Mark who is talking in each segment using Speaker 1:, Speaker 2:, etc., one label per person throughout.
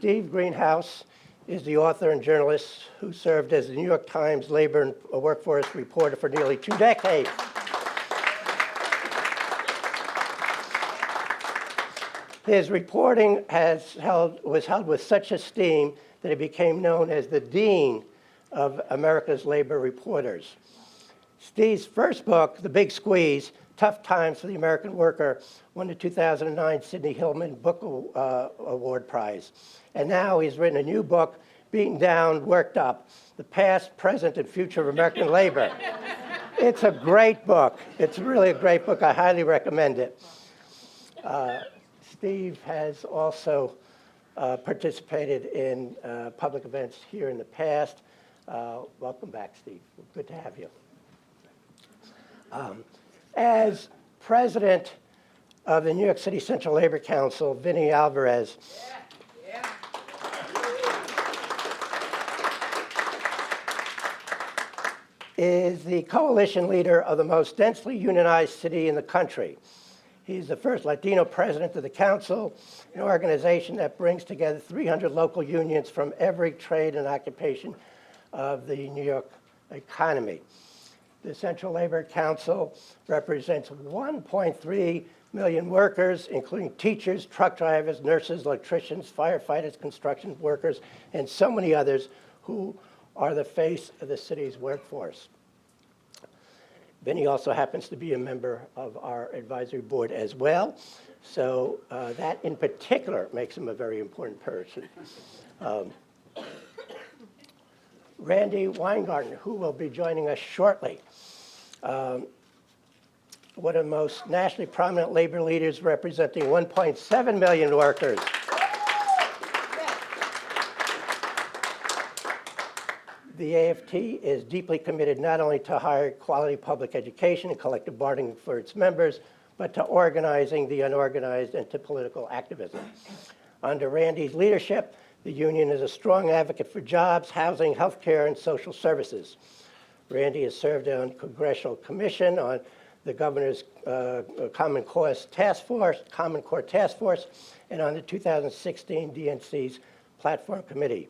Speaker 1: Steve Greenhouse is the author and journalist who served as the New York Times labor and workforce reporter for nearly 2 decades. His reporting was held with such esteem that he became known as the Dean of America's Labor Reporters. Steve's first book, The Big Squeeze, Tough Times for the American Worker, won the 2009 Sidney Hillman Book Award Prize. And now he's written a new book, Beaten Down, Worked Up, The Past, Present, and Future of American Labor. It's a great book. It's really a great book. I highly recommend it. Steve has also participated in public events here in the past. Welcome back, Steve. Good to have you. As president of the New York City Central Labor Council, Vinny Alvarez is the coalition leader of the most densely unionized city in the country. He's the first Latino president of the council, an organization that brings together 300 local unions from every trade and occupation of the New York economy. The Central Labor Council represents 1.3 million workers, including teachers, truck drivers, nurses, electricians, firefighters, construction workers, and so many others who are the face of the city's workforce. Vinny also happens to be a member of our advisory board as well, so that in particular makes him a very important person. Randi Weingarten, who will be joining us shortly, one of the most nationally prominent labor leaders representing 1.7 million workers. The AFT is deeply committed not only to higher quality public education and collective bargaining for its members, but to organizing the unorganized and to political activism. Under Randi's leadership, the union is a strong advocate for jobs, housing, healthcare, and social services. Randi has served on Congressional Commission on the Governor's Common Core Task Force, and on the 2016 DNC's Platform Committee.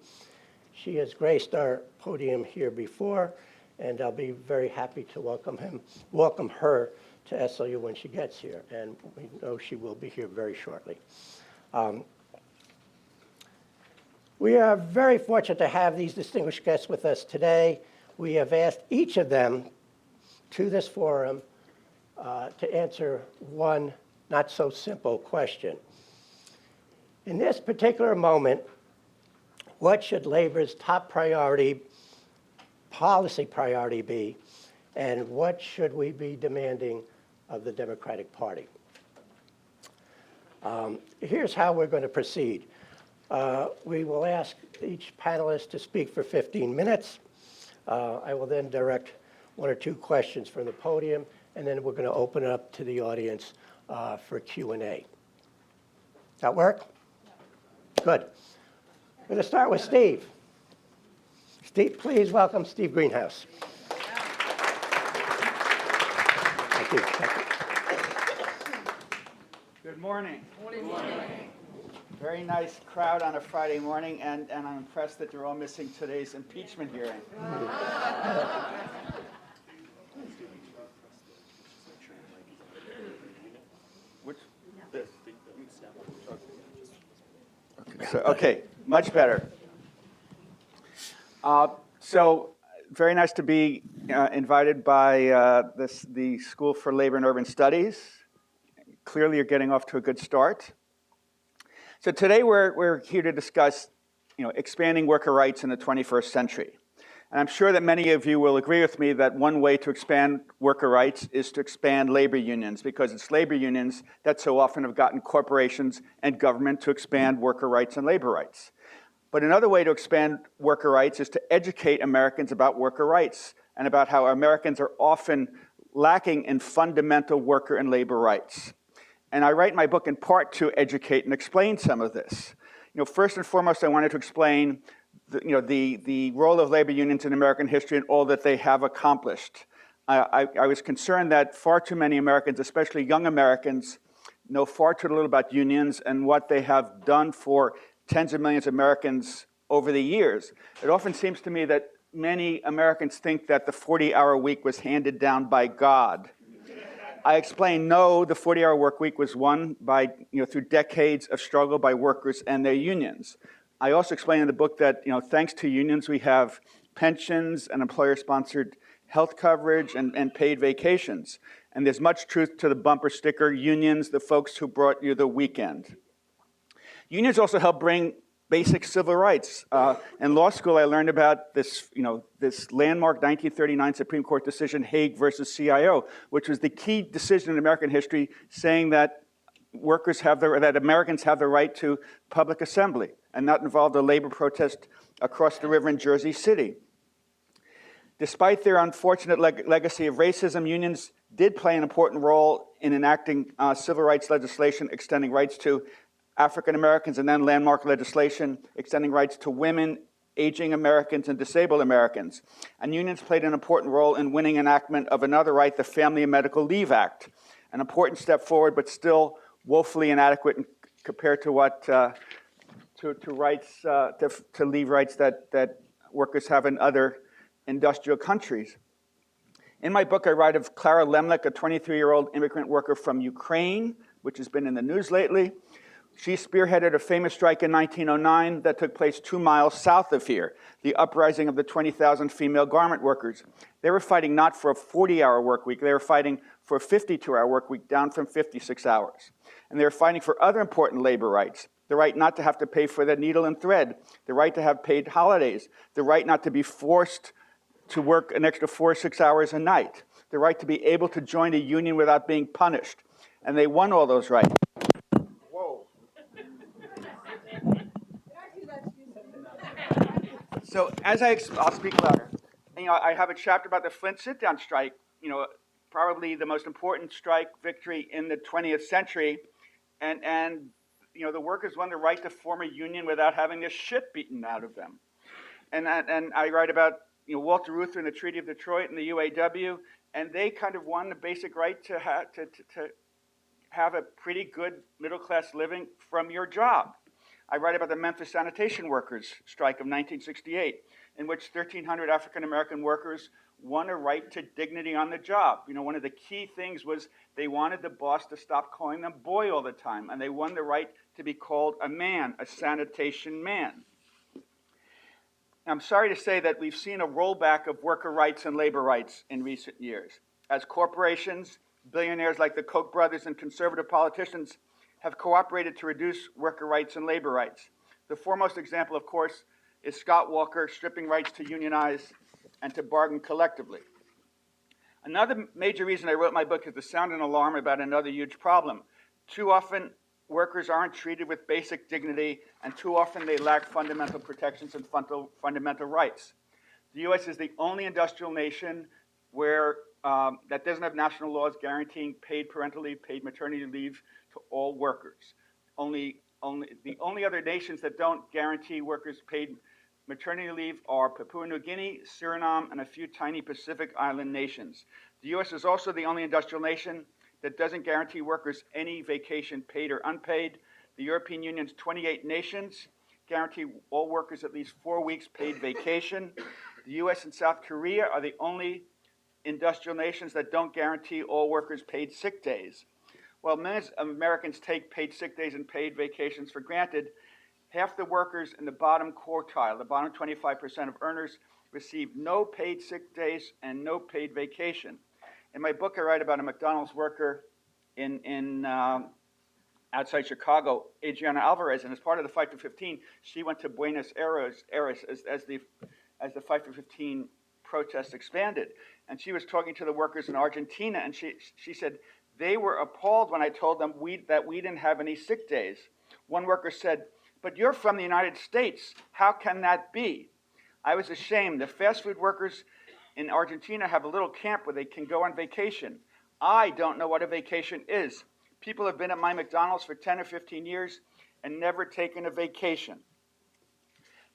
Speaker 1: She has graced our podium here before, and I'll be very happy to welcome her to SLU when she gets here, and we know she will be here very shortly. We are very fortunate to have these distinguished guests with us today. We have asked each of them to this forum to answer one not so simple question. In this particular moment, what should labor's top priority, policy priority be, and what should we be demanding of the Democratic Party? Here's how we're going to proceed. We will ask each panelist to speak for 15 minutes. I will then direct 1 or 2 questions from the podium, and then we're going to open it up to the audience for Q&A. That work? Good. We're going to start with Steve. Steve, please welcome Steve Greenhouse. Thank you. Thank you.
Speaker 2: Good morning.
Speaker 3: Good morning.
Speaker 2: Very nice crowd on a Friday morning, and I'm impressed that they're all missing today's impeachment hearing. Which? This. Okay, much better. So very nice to be invited by the School for Labor and Urban Studies. Clearly, you're getting off to a good start. So today we're here to discuss, expanding worker rights in the 21st century. And I'm sure that many of you will agree with me that one way to expand worker rights is to expand labor unions, because it's labor unions that so often have gotten corporations and government to expand worker rights and labor rights. But another way to expand worker rights is to educate Americans about worker rights and about how Americans are often lacking in fundamental worker and labor rights. And I write my book in part to educate and explain some of this. First and foremost, I wanted to explain the role of labor unions in American history and all that they have accomplished. I was concerned that far too many Americans, especially young Americans, know far too little about unions and what they have done for tens of millions of Americans over the years. It often seems to me that many Americans think that the 40-hour week was handed down by God. I explain, no, the 40-hour work week was won by, through decades of struggle by workers and their unions. I also explain in the book that, thanks to unions, we have pensions and employer-sponsored health coverage and paid vacations. And there's much truth to the bumper sticker, unions, the folks who brought you the weekend. Unions also help bring basic civil rights. In law school, I learned about this, this landmark 1939 Supreme Court decision, Hague versus CIO, which was the key decision in American history, saying that that Americans have the right to public assembly, and that involved a labor protest across the river in Jersey City. Despite their unfortunate legacy of racism, unions did play an important role in enacting civil rights legislation extending rights to African Americans, and then landmark legislation extending rights to women, aging Americans, and disabled Americans. And unions played an important role in winning enactment of another right, the Family and Medical Leave Act, an important step forward, but still woefully inadequate compared to what to leave rights that workers have in other industrial countries. In my book, I write of Clara Lemlich, a 23-year-old immigrant worker from Ukraine, which has been in the news lately. She spearheaded a famous strike in 1909 that took place 2 miles south of here, the uprising of the 20,000 female garment workers. They were fighting not for a 40-hour work week, they were fighting for a 52-hour work week, down from 56 hours. And they were fighting for other important labor rights: the right not to have to pay for the needle and thread, the right to have paid holidays, the right not to be forced to work an extra 4 or 6 hours a night, the right to be able to join a union without being punished. And they won all those rights. Whoa. So I'll speak louder. I have a chapter about the Flint sit-down strike, probably the most important strike victory in the 20th century. And the workers won the right to form a union without having their shit beaten out of them. And I write about Walter Reuther and the Treaty of Detroit and the UAW, and they kind of won the basic right to have a pretty good middle-class living from your job. I write about the Memphis Sanitation workers strike of 1968, in which 1,300 African-American workers won a right to dignity on the job. One of the key things was they wanted the boss to stop calling them boy all the time, and they won the right to be called a man, a sanitation man. I'm sorry to say that we've seen a rollback of worker rights and labor rights in recent years, as corporations, billionaires like the Koch brothers, and conservative politicians have cooperated to reduce worker rights and labor rights. The foremost example, of course, is Scott Walker stripping rights to unionize and to bargain collectively. Another major reason I wrote my book is to sound an alarm about another huge problem. Too often, workers aren't treated with basic dignity, and too often they lack fundamental protections and fundamental rights. The U.S. is the only industrial nation where that doesn't have national laws guaranteeing paid parental leave, paid maternity leave to all workers. The only other nations that don't guarantee workers paid maternity leave are Papua New Guinea, Suriname, and a few tiny Pacific island nations. The U.S. is also the only industrial nation that doesn't guarantee workers any vacation, paid or unpaid. The European Union's 28 nations guarantee all workers at least 4 weeks paid vacation. The U.S. and South Korea are the only industrial nations that don't guarantee all workers paid sick days. While many Americans take paid sick days and paid vacations for granted, half the workers in the bottom quartile, the bottom 25% of earners, receive no paid sick days and no paid vacation. In my book, I write about a McDonald's worker in outside Chicago, Adriana Alvarez, and as part of the Fight for 15, she went to Buenos Aires as the Fight for 15 protests expanded. And she was talking to the workers in Argentina, and she said, they were appalled when I told them that we didn't have any sick days. One worker said, but you're from the United States. How can that be? I was ashamed. The fast food workers in Argentina have a little camp where they can go on vacation. I don't know what a vacation is. People have been at my McDonald's for 10 or 15 years and never taken a vacation.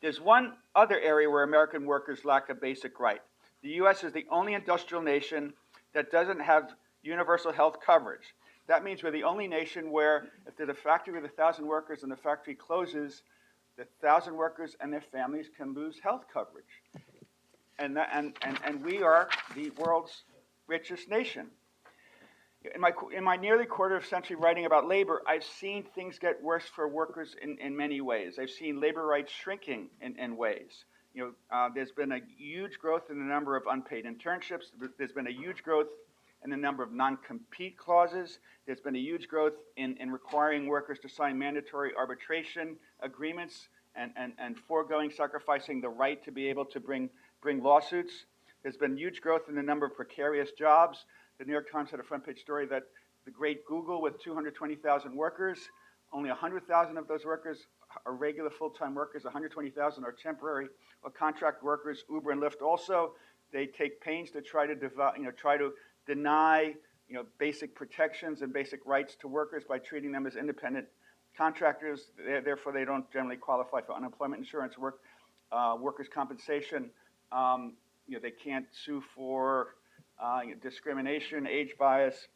Speaker 2: There's one other area where American workers lack a basic right. The U.S. is the only industrial nation that doesn't have universal health coverage. That means we're the only nation where if there's a factory with 1,000 workers and the factory closes, that 1,000 workers and their families can lose health coverage. And we are the world's richest nation. In my nearly quarter of century writing about labor, I've seen things get worse for workers in many ways. I've seen labor rights shrinking in ways. There's been a huge growth in the number of unpaid internships. There's been a huge growth in the number of non-compete clauses. There's been a huge growth in requiring workers to sign mandatory arbitration agreements and foregoing, sacrificing the right to be able to bring lawsuits. There's been huge growth in the number of precarious jobs. The New York Times had a front page story that the great Google with 220,000 workers, only 100,000 of those workers are regular full-time workers, 120,000 are temporary or contract workers. Uber and Lyft also, they take pains to try to deny basic protections and basic rights to workers by treating them as independent contractors. Therefore, they don't generally qualify for unemployment insurance, workers' compensation. They can't sue for discrimination, age bias.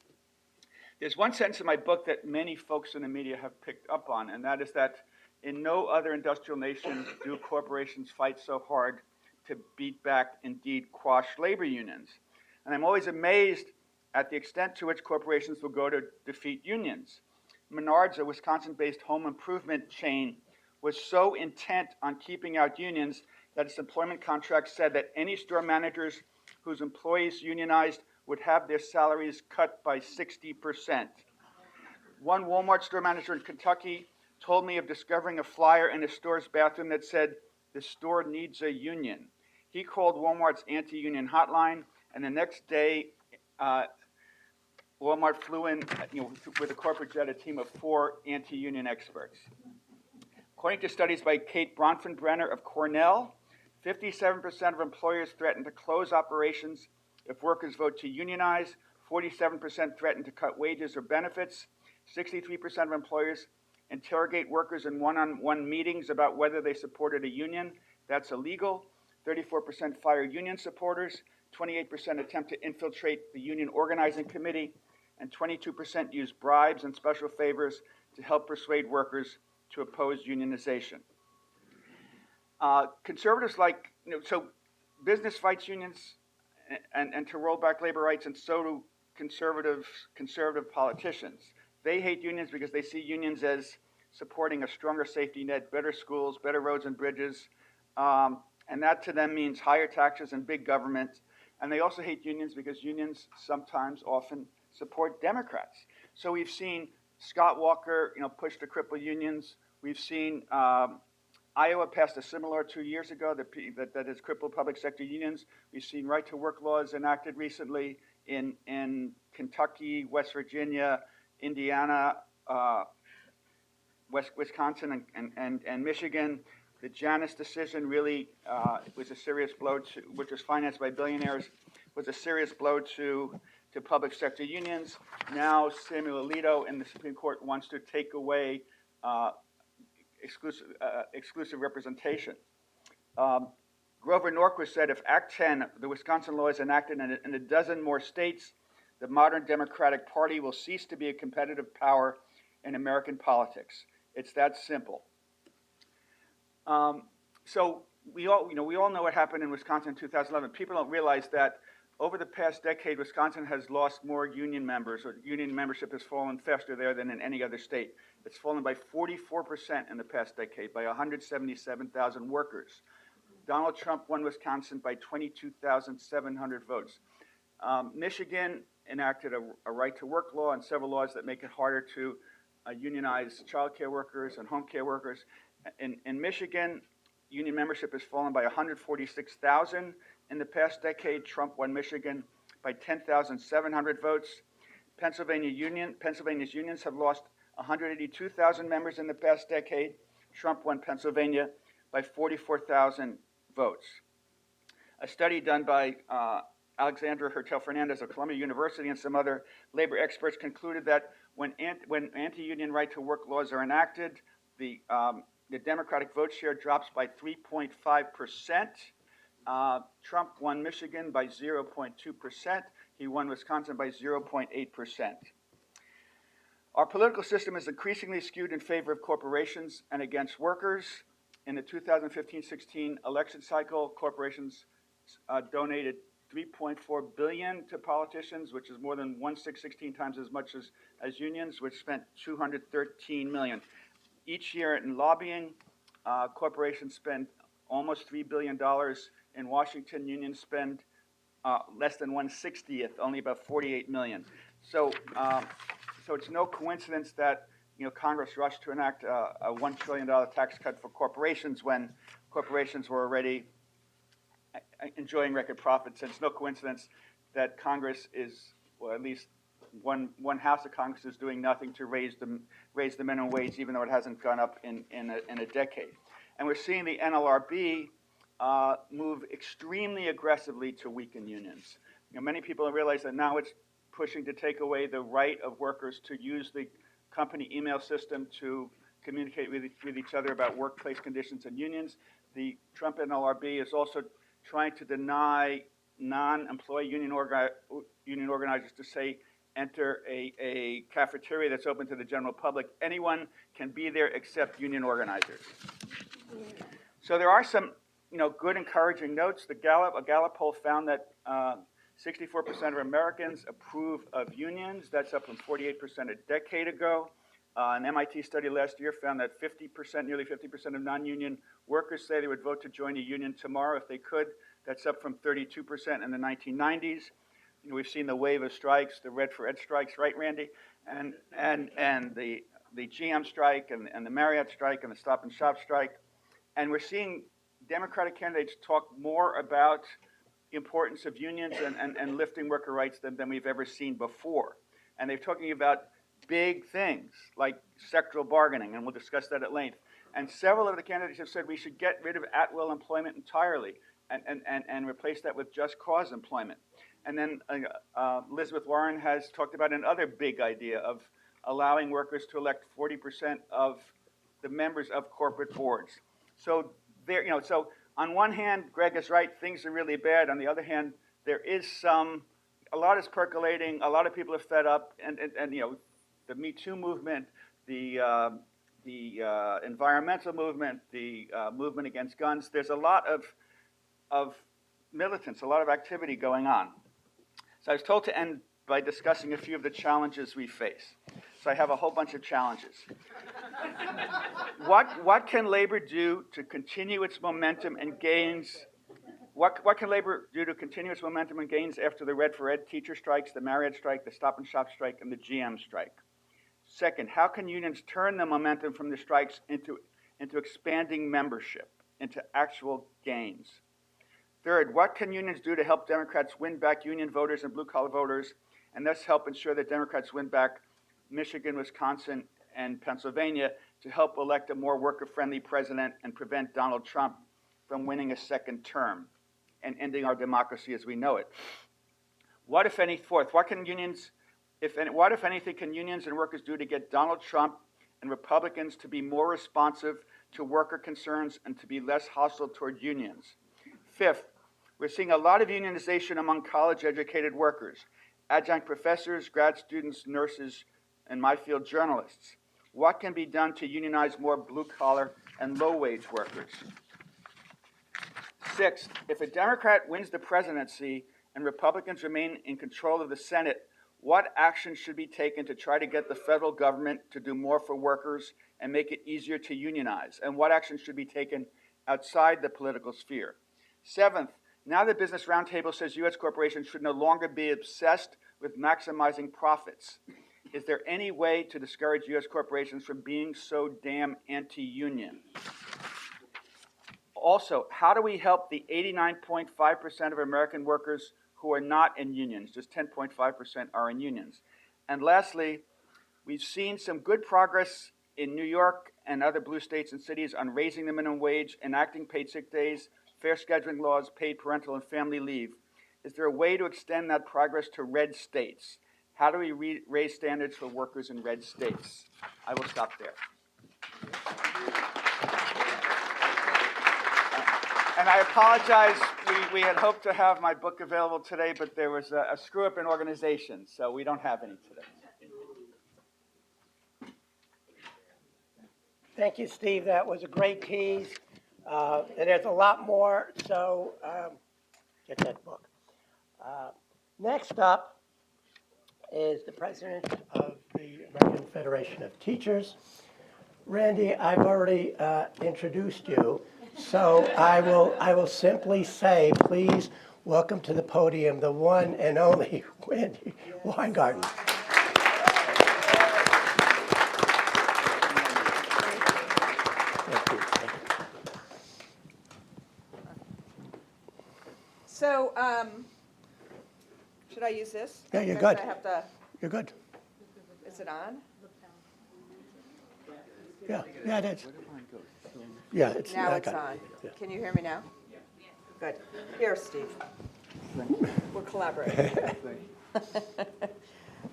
Speaker 2: There's one sentence in my book that many folks in the media have picked up on, and that is that in no other industrial nation do corporations fight so hard to beat back, indeed quash labor unions. And I'm always amazed at the extent to which corporations will go to defeat unions. Menards, a Wisconsin-based home improvement chain, was so intent on keeping out unions that its employment contract said that any store managers whose employees unionized would have their salaries cut by 60%. One Walmart store manager in Kentucky told me of discovering a flyer in his store's bathroom that said, "The store needs a union." He called Walmart's anti-union hotline, and the next day, Walmart flew in with a corporate jet, a team of 4 anti-union experts. According to studies by Kate Bronfenbrenner of Cornell, 57% of employers threaten to close operations if workers vote to unionize, 47% threaten to cut wages or benefits, 63% of employers interrogate workers in one-on-one meetings about whether they supported a union. That's illegal. 34% fire union supporters, 28% attempt to infiltrate the union organizing committee, and 22% use bribes and special favors to help persuade workers to oppose unionization. Conservatives so business fights unions and to roll back labor rights, and so do conservative politicians. They hate unions because they see unions as supporting a stronger safety net, better schools, better roads and bridges, and that to them means higher taxes and big government. And they also hate unions because unions often support Democrats. So we've seen Scott Walker, push to cripple unions. We've seen Iowa passed a similar 2 years ago that has crippled public sector unions. We've seen right-to-work laws enacted recently in Kentucky, West Virginia, Indiana, Wisconsin, and Michigan. The Janus decision really was a serious blow to, which was financed by billionaires, was a serious blow to public sector unions. Now Samuel Alito in the Supreme Court wants to take away exclusive representation. Grover Norquist said, if Act 10, the Wisconsin law, is enacted in a dozen more states, the modern Democratic Party will cease to be a competitive power in American politics. It's that simple. So we all know what happened in Wisconsin in 2011. People don't realize that over the past decade, Wisconsin has lost more union members, or union membership has fallen faster there than in any other state. It's fallen by 44% in the past decade, by 177,000 workers. Donald Trump won Wisconsin by 22,700 votes. Michigan enacted a right-to-work law and several laws that make it harder to unionize child care workers and home care workers. In Michigan, union membership has fallen by 146,000. In the past decade, Trump won Michigan by 10,700 votes. Pennsylvania's unions have lost 182,000 members in the past decade. Trump won Pennsylvania by 44,000 votes. A study done by Alexandra Hertel-Fernandez of Columbia University and some other labor experts concluded that when anti-union right-to-work laws are enacted, the Democratic vote share drops by 3.5%. Trump won Michigan by 0.2%. He won Wisconsin by 0.8%. Our political system is increasingly skewed in favor of corporations and against workers. in the 2015-16 election cycle, corporations donated $3.4 billion to politicians, which is more than 16 times as much as unions, which spent $213 million. Each year in lobbying, corporations spend almost $3 billion. In Washington, unions spend less than 1/60th, only about $48 million. So it's no coincidence that Congress rushed to enact a $1 trillion tax cut for corporations when corporations were already enjoying record profits. And it's no coincidence that Congress is, or at least one house of Congress is doing nothing to raise the minimum wage, even though it hasn't gone up in a decade. And we're seeing the NLRB move extremely aggressively to weaken unions. Many people realize that now it's pushing to take away the right of workers to use the company email system to communicate with each other about workplace conditions and unions. The Trump NLRB is also trying to deny non-employee union organizers to say, enter a cafeteria that's open to the general public. Anyone can be there except union organizers. So there are some good encouraging notes. A Gallup poll found that 64% of Americans approve of unions. That's up from 48% a decade ago. An MIT study last year found that nearly 50% of non-union workers say they would vote to join a union tomorrow if they could. That's up from 32% in the 1990s. We've seen the wave of strikes, the Red for Ed strikes, right, Randy? And the GM strike and the Marriott strike and the Stop and Shop strike. And we're seeing Democratic candidates talk more about the importance of unions and lifting worker rights than we've ever seen before. And they're talking about big things like sectoral bargaining, and we'll discuss that at length. And several of the candidates have said we should get rid of at-will employment entirely and replace that with just cause employment. And then Elizabeth Warren has talked about another big idea of allowing workers to elect 40% of the members of corporate boards. So so on one hand, Greg is right, things are really bad. On the other hand, there is a lot is percolating, a lot of people are fed up, and the Me Too movement, the environmental movement, the movement against guns. There's a lot of militants, a lot of activity going on. So I was told to end by discussing a few of the challenges we face. So I have a whole bunch of challenges. What can labor do to continue its momentum and gains? What can labor do to continue its momentum and gains after the Red for Ed teacher strikes, the Marriott strike, the Stop and Shop strike, and the GM strike? Second, how can unions turn the momentum from the strikes into expanding membership, into actual gains? Third, what can unions do to help Democrats win back union voters and blue-collar voters, and thus help ensure that Democrats win back Michigan, Wisconsin, and Pennsylvania to help elect a more worker-friendly president and prevent Donald Trump from winning a second term and ending our democracy as we know it? What, if any, fourth, what can unions, what, if anything, can unions and workers do to get Donald Trump and Republicans to be more responsive to worker concerns and to be less hostile toward unions? Fifth, we're seeing a lot of unionization among college-educated workers, adjunct professors, grad students, nurses, and my field, journalists. What can be done to unionize more blue-collar and low-wage workers? Sixth, if a Democrat wins the presidency and Republicans remain in control of the Senate, what action should be taken to try to get the federal government to do more for workers and make it easier to unionize? And what action should be taken outside the political sphere? Seventh, now the Business Roundtable says U.S. corporations should no longer be obsessed with maximizing profits. Is there any way to discourage U.S. corporations from being so damn anti-union? Also, how do we help the 89.5% of American workers who are not in unions? Just 10.5% are in unions. And lastly, we've seen some good progress in New York and other blue states and cities on raising the minimum wage, enacting paid sick days, fair scheduling laws, paid parental and family leave. Is there a way to extend that progress to red states? How do we raise standards for workers in red states? I will stop there. And I apologize, we had hoped to have my book available today, but there was a screw-up in organization, so we don't have any today.
Speaker 1: Thank you, Steve. That was a great tease. And there's a lot more, so get that book. Next up is the president of the American Federation of Teachers. Randi, I've already introduced you, so I will simply say, please welcome to the podium the one and only Randi Weingarten. Thank you.
Speaker 3: So, should I use this?
Speaker 1: Yeah, you're
Speaker 3: Or
Speaker 1: good.
Speaker 3: should I have to,
Speaker 1: You're good.
Speaker 3: is it on?
Speaker 1: Yeah, it is. Yeah, it's.
Speaker 3: Now
Speaker 1: I
Speaker 3: it's
Speaker 1: got it.
Speaker 3: on.
Speaker 1: Yeah.
Speaker 3: Can you hear me now? Good. Here, Steve. We're collaborating.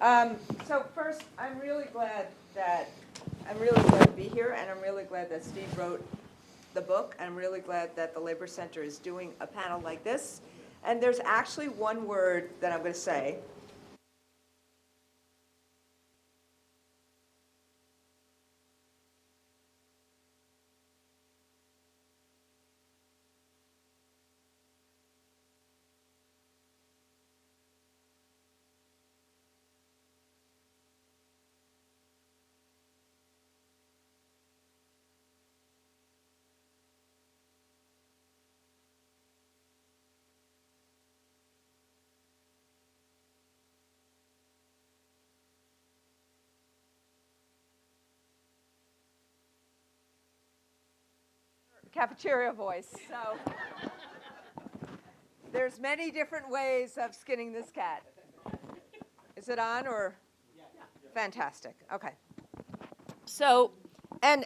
Speaker 3: So first, I'm really glad to be here, and I'm really glad that Steve wrote the book. I'm really glad that the Labor Center is doing a panel like this. And there's actually one word that I'm going to say. Cafeteria voice. So there's many different ways of skinning this cat. Is it on or? Yeah. Fantastic. Okay. So, and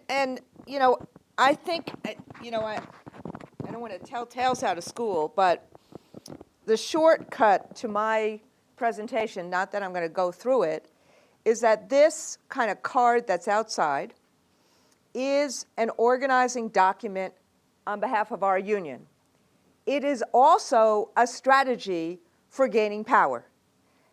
Speaker 3: you know, I think I don't want to tell tales out of school, but the shortcut to my presentation, not that I'm going to go through it, is that this kind of card that's outside is an organizing document on behalf of our union. It is also a strategy for gaining power.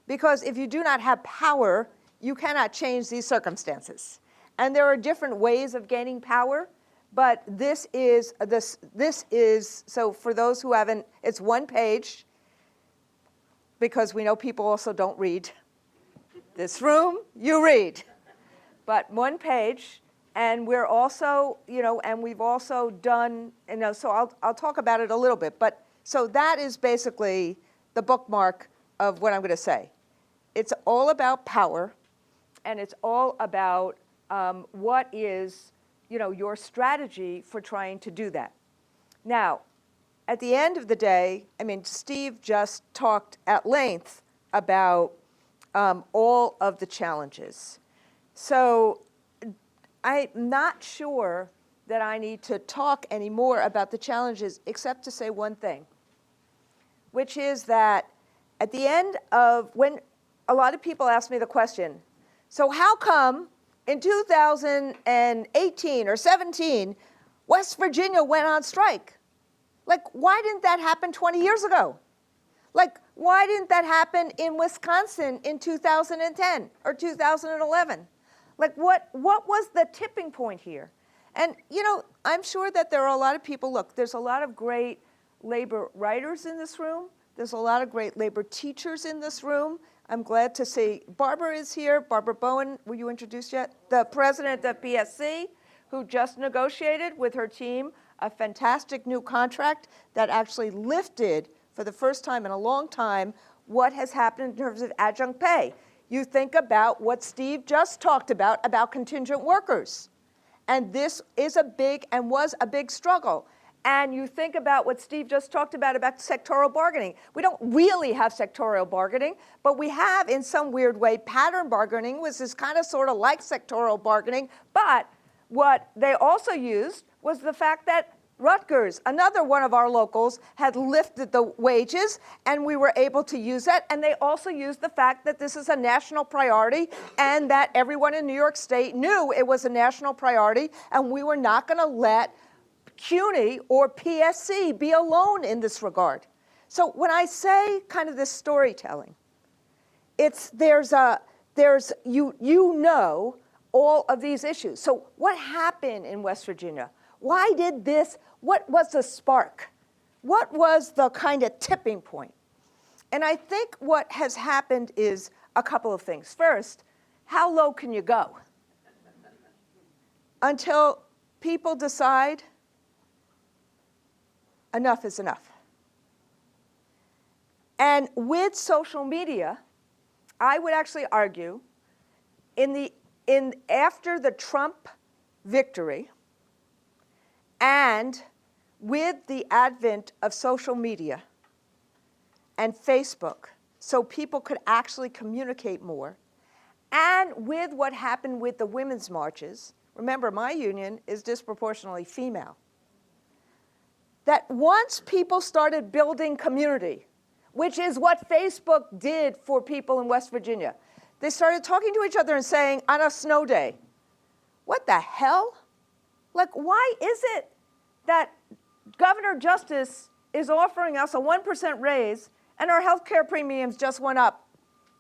Speaker 3: Because if you do not have power, you cannot change these circumstances. And there are different ways of gaining power, but this is, so for those who haven't, it's one page, because we know people also don't read. This room, you read. But one page. And we're also, and we've also done, so I'll talk about it a little bit. But so that is basically the bookmark of what I'm going to say. It's all about power, and it's all about what is, your strategy for trying to do that. Now, at the end of the day, Steve just talked at length about all of the challenges. So I'm not sure that I need to talk anymore about the challenges except to say one thing, which is that at the end of when a lot of people ask me the question, so how come in 2018 or 17, West Virginia went on strike? Like, why didn't that happen 20 years ago? Like, why didn't that happen in Wisconsin in 2010 or 2011? Like, what was the tipping point here? And, I'm sure that there are a lot of people, look, there's a lot of great labor writers in this room. There's a lot of great labor teachers in this room. I'm glad to see Barbara is here. Barbara Bowen, were you introduced yet? The president of PSC, who just negotiated with her team a fantastic new contract that actually lifted, for the first time in a long time, what has happened in terms of adjunct pay. You think about what Steve just talked about contingent workers. And this is was a big struggle. And you think about what Steve just talked about sectorial bargaining. We don't really have sectorial bargaining, but we have, in some weird way, pattern bargaining, which is kind of sort of like sectorial bargaining. But what they also used was the fact that Rutgers, another one of our locals, had lifted the wages, and we were able to use that. And they also used the fact that this is a national priority and that everyone in New York State knew it was a national priority, and we were not going to let CUNY or PSC be alone in this regard. So when I say kind of this storytelling, there's all of these issues. So what happened in West Virginia? Why did this? What was the spark? What was the kind of tipping point? And I think what has happened is a couple of things. First, how low can you go? Until people decide enough is enough. And with social media, I would actually argue after the Trump victory and with the advent of social media and Facebook, so people could actually communicate more, and with what happened with the women's marches, remember my union is disproportionately female, that once people started building community, which is what Facebook did for people in West Virginia, they started talking to each other and saying on a snow day, what the hell? Like, why is it that Governor Justice is offering us a 1% raise and our health care premiums just went up,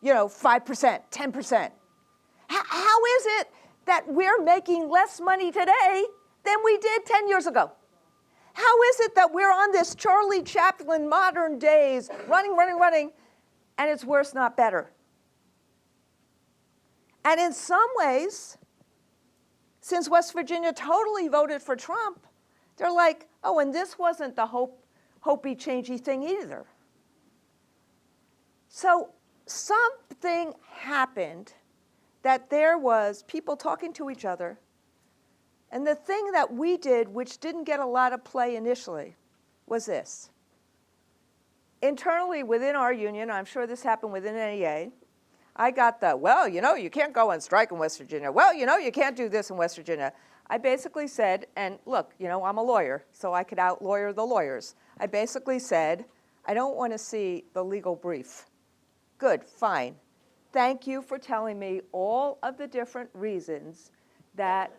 Speaker 3: 5%, 10%? How is it that we're making less money today than we did 10 years ago? How is it that we're on this Charlie Chaplin modern days, running, and it's worse, not better? And in some ways, since West Virginia totally voted for Trump, they're like, oh, and this wasn't the hopey, changey thing either. So something happened that there was people talking to each other. And the thing that we did, which didn't get a lot of play initially, was this. Internally within our union, I'm sure this happened within NEA, I got you can't go on strike in West Virginia. You can't do this in West Virginia. I basically said, and look, I'm a lawyer, so I could out-lawyer the lawyers. I basically said, I don't want to see the legal brief. Good, fine. Thank you for telling me all of the different reasons that,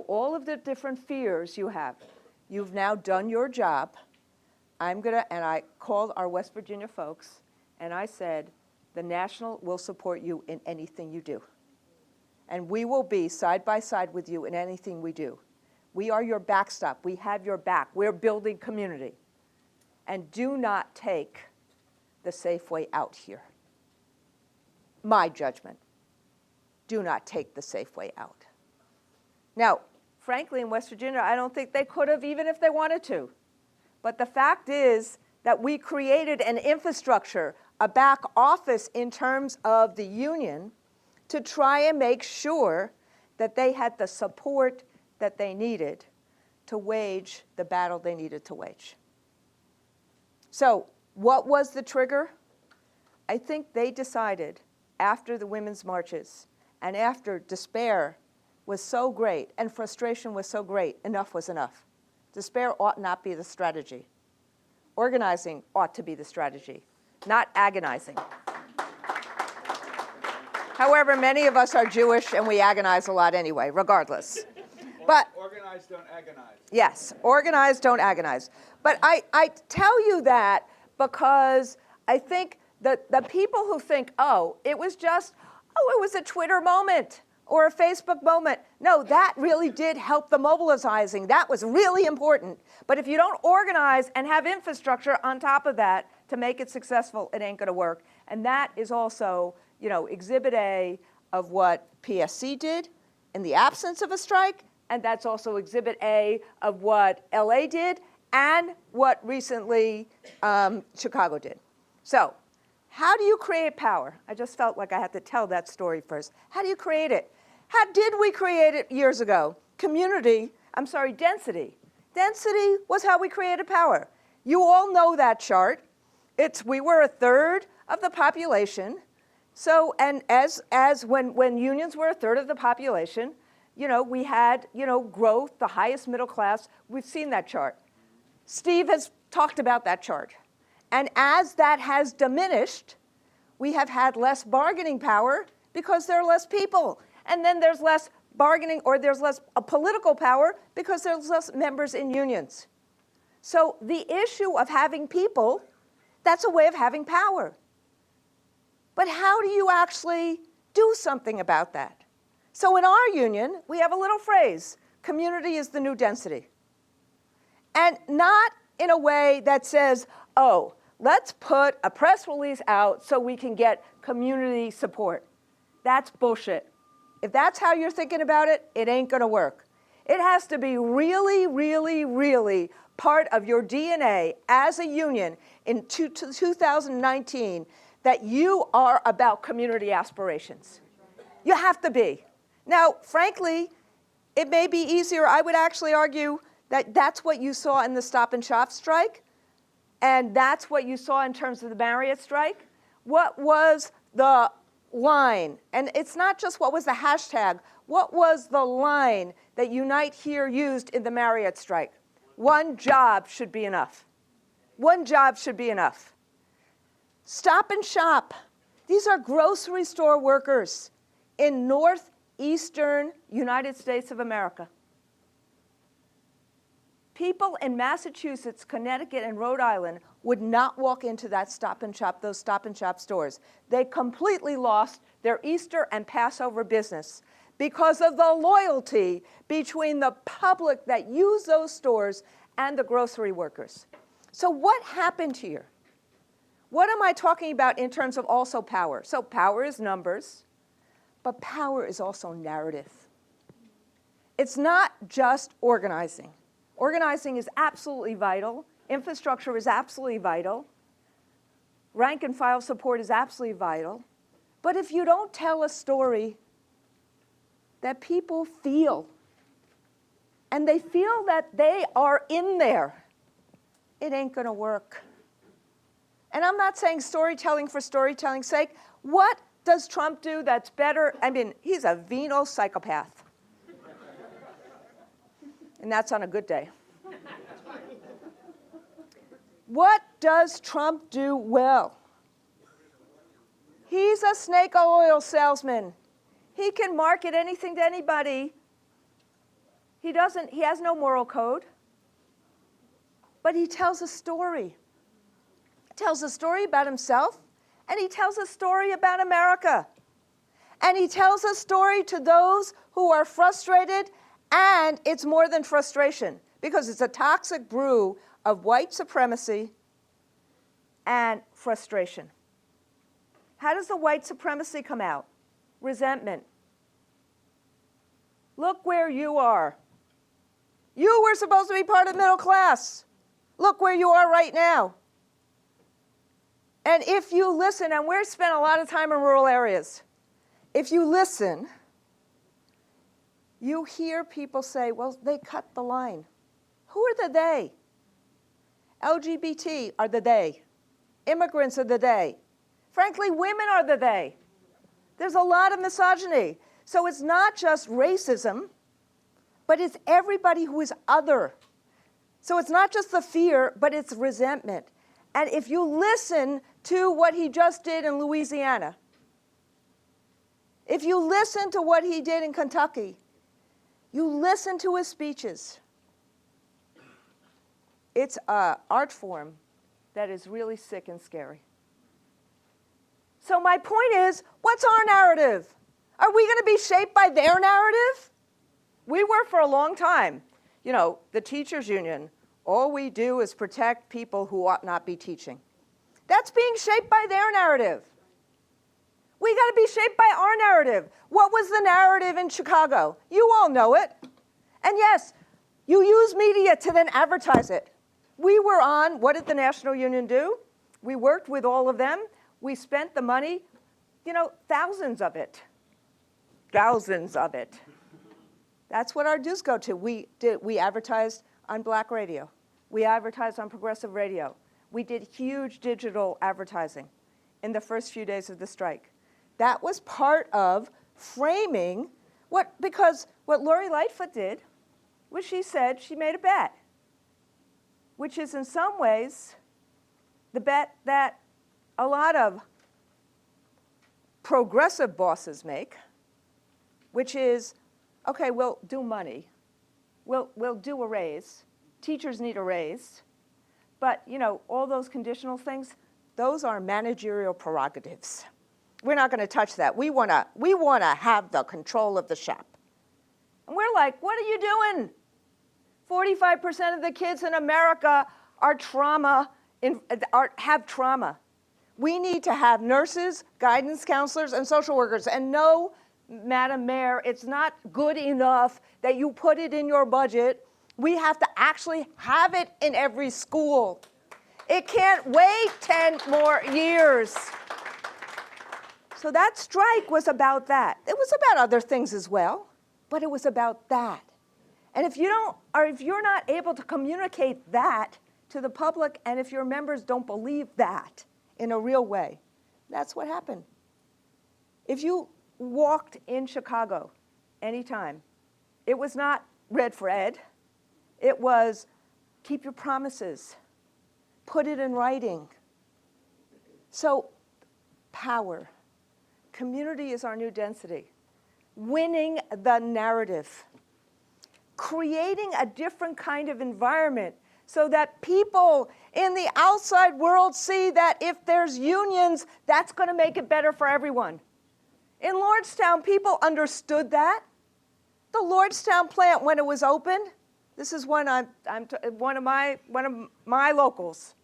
Speaker 3: all of the different fears you have. You've now done your job. And I called our West Virginia folks, and I said, the National will support you in anything you do. And we will be side by side with you in anything we do. We are your backstop. We have your back. We're building community. And do not take the safe way out here. My judgment. Do not take the safe way out. Now, frankly, in West Virginia, I don't think they could have, even if they wanted to. But the fact is that we created an infrastructure, a back office in terms of the union, to try and make sure that they had the support that they needed to wage the battle they needed to wage. So what was the trigger? I think they decided after the women's marches and after despair was so great and frustration was so great, enough was enough. Despair ought not be the strategy. Organizing ought to be the strategy, not agonizing. However, many of us are Jewish and we agonize a lot anyway, regardless. But
Speaker 2: organize, don't agonize.
Speaker 3: Yes, organize, don't agonize. But I tell you that because I think that the people who think, it was a Twitter moment or a Facebook moment. No, that really did help the mobilizing. That was really important. But if you don't organize and have infrastructure on top of that to make it successful, it ain't gonna work. And that is also, Exhibit A of what PSC did in the absence of a strike, and that's also Exhibit A of what LA did and what recently Chicago did. So how do you create power? I just felt like I had to tell that story first. How do you create it? How did we create it years ago? Density. Density was how we created power. You all know that chart. We were a third of the population. So, and as when unions were a third of the population, we had, growth, the highest middle class. We've seen that chart. Steve has talked about that chart. And as that has diminished, we have had less bargaining power because there are less people. And then there's less bargaining, or there's less political power because there's less members in unions. So the issue of having people, that's a way of having power. But how do you actually do something about that? So in our union, we have a little phrase, community is the new density. And not in a way that says, oh, let's put a press release out so we can get community support. That's bullshit. If that's how you're thinking about it, it ain't gonna work. It has to be really, really, really part of your DNA as a union in 2019 that you are about community aspirations. You have to be. Now, frankly, it may be easier. I would actually argue that that's what you saw in the Stop and Shop strike, and that's what you saw in terms of the Marriott strike. What was the line? And it's not just what was the hashtag. What was the line that Unite Here used in the Marriott strike? One job should be enough. One job should be enough. Stop and Shop. These are grocery store workers in northeastern United States of America. People in Massachusetts, Connecticut, and Rhode Island would not walk into that Stop and Shop, those Stop and Shop stores. They completely lost their Easter and Passover business because of the loyalty between the public that use those stores and the grocery workers. So what happened here? What am I talking about in terms of also power? So power is numbers, but power is also narrative. It's not just organizing. Organizing is absolutely vital. Infrastructure is absolutely vital. Rank and file support is absolutely vital. But if you don't tell a story that people feel, and they feel that they are in there, it ain't gonna work. And I'm not saying storytelling for storytelling's sake. What does Trump do that's better? I mean, he's a venal psychopath. And that's on a good day. What does Trump do well? He's a snake oil salesman. He can market anything to anybody. He has no moral code. But he tells a story. He tells a story about himself, and he tells a story about America. And he tells a story to those who are frustrated, and it's more than frustration, because it's a toxic brew of white supremacy and frustration. How does the white supremacy come out? Resentment. Look where you are. You were supposed to be part of middle class. Look where you are right now. And if you listen, and we've spent a lot of time in rural areas, if you listen, you hear people say, well, they cut the line. Who are the they? LGBT are the they. Immigrants are the they. Frankly, women are the they. There's a lot of misogyny. So it's not just racism, but it's everybody who is other. So it's not just the fear, but it's resentment. And if you listen to what he just did in Louisiana, if you listen to what he did in Kentucky, you listen to his speeches, it's an art form that is really sick and scary. So my point is, what's our narrative? Are we going to be shaped by their narrative? We were for a long time. You know, the teachers union, all we do is protect people who ought not be teaching. That's being shaped by their narrative. We got to be shaped by our narrative. What was the narrative in Chicago? You all know it. And yes, you use media to then advertise it. We were on, what did the National Union do? We worked with all of them. We spent the money, you know, thousands of it. Thousands of it. That's what our dues go to. We advertised on black radio. We advertised on progressive radio. We did huge digital advertising in the first few days of the strike. That was part of framing because what Lori Lightfoot did was she said she made a bet, which is in some ways the bet that a lot of progressive bosses make, which is, okay, we'll do money. We'll do a raise. Teachers need a raise. But, you know, all those conditional things, those are managerial prerogatives. We're not going to touch that. We want to have the control of the shop. And we're like, what are you doing? 45% of the kids in America are have trauma. We need to have nurses, guidance counselors, and social workers. And no, Madam Mayor, it's not good enough that you put it in your budget. We have to actually have it in every school. It can't wait 10 more years. So that strike was about that. It was about other things as well, but it was about that. And if you're not able to communicate that to the public, and if your members don't believe that in a real way, that's what happened. If you walked in Chicago anytime, it was not red for ed. It was keep your promises, put it in writing. So power, community is our new density. Winning the narrative, creating a different kind of environment so that people in the outside world see that if there's unions, that's going to make it better for everyone. In Lordstown, people understood that. The Lordstown plant, when it was opened, this is one of my locals.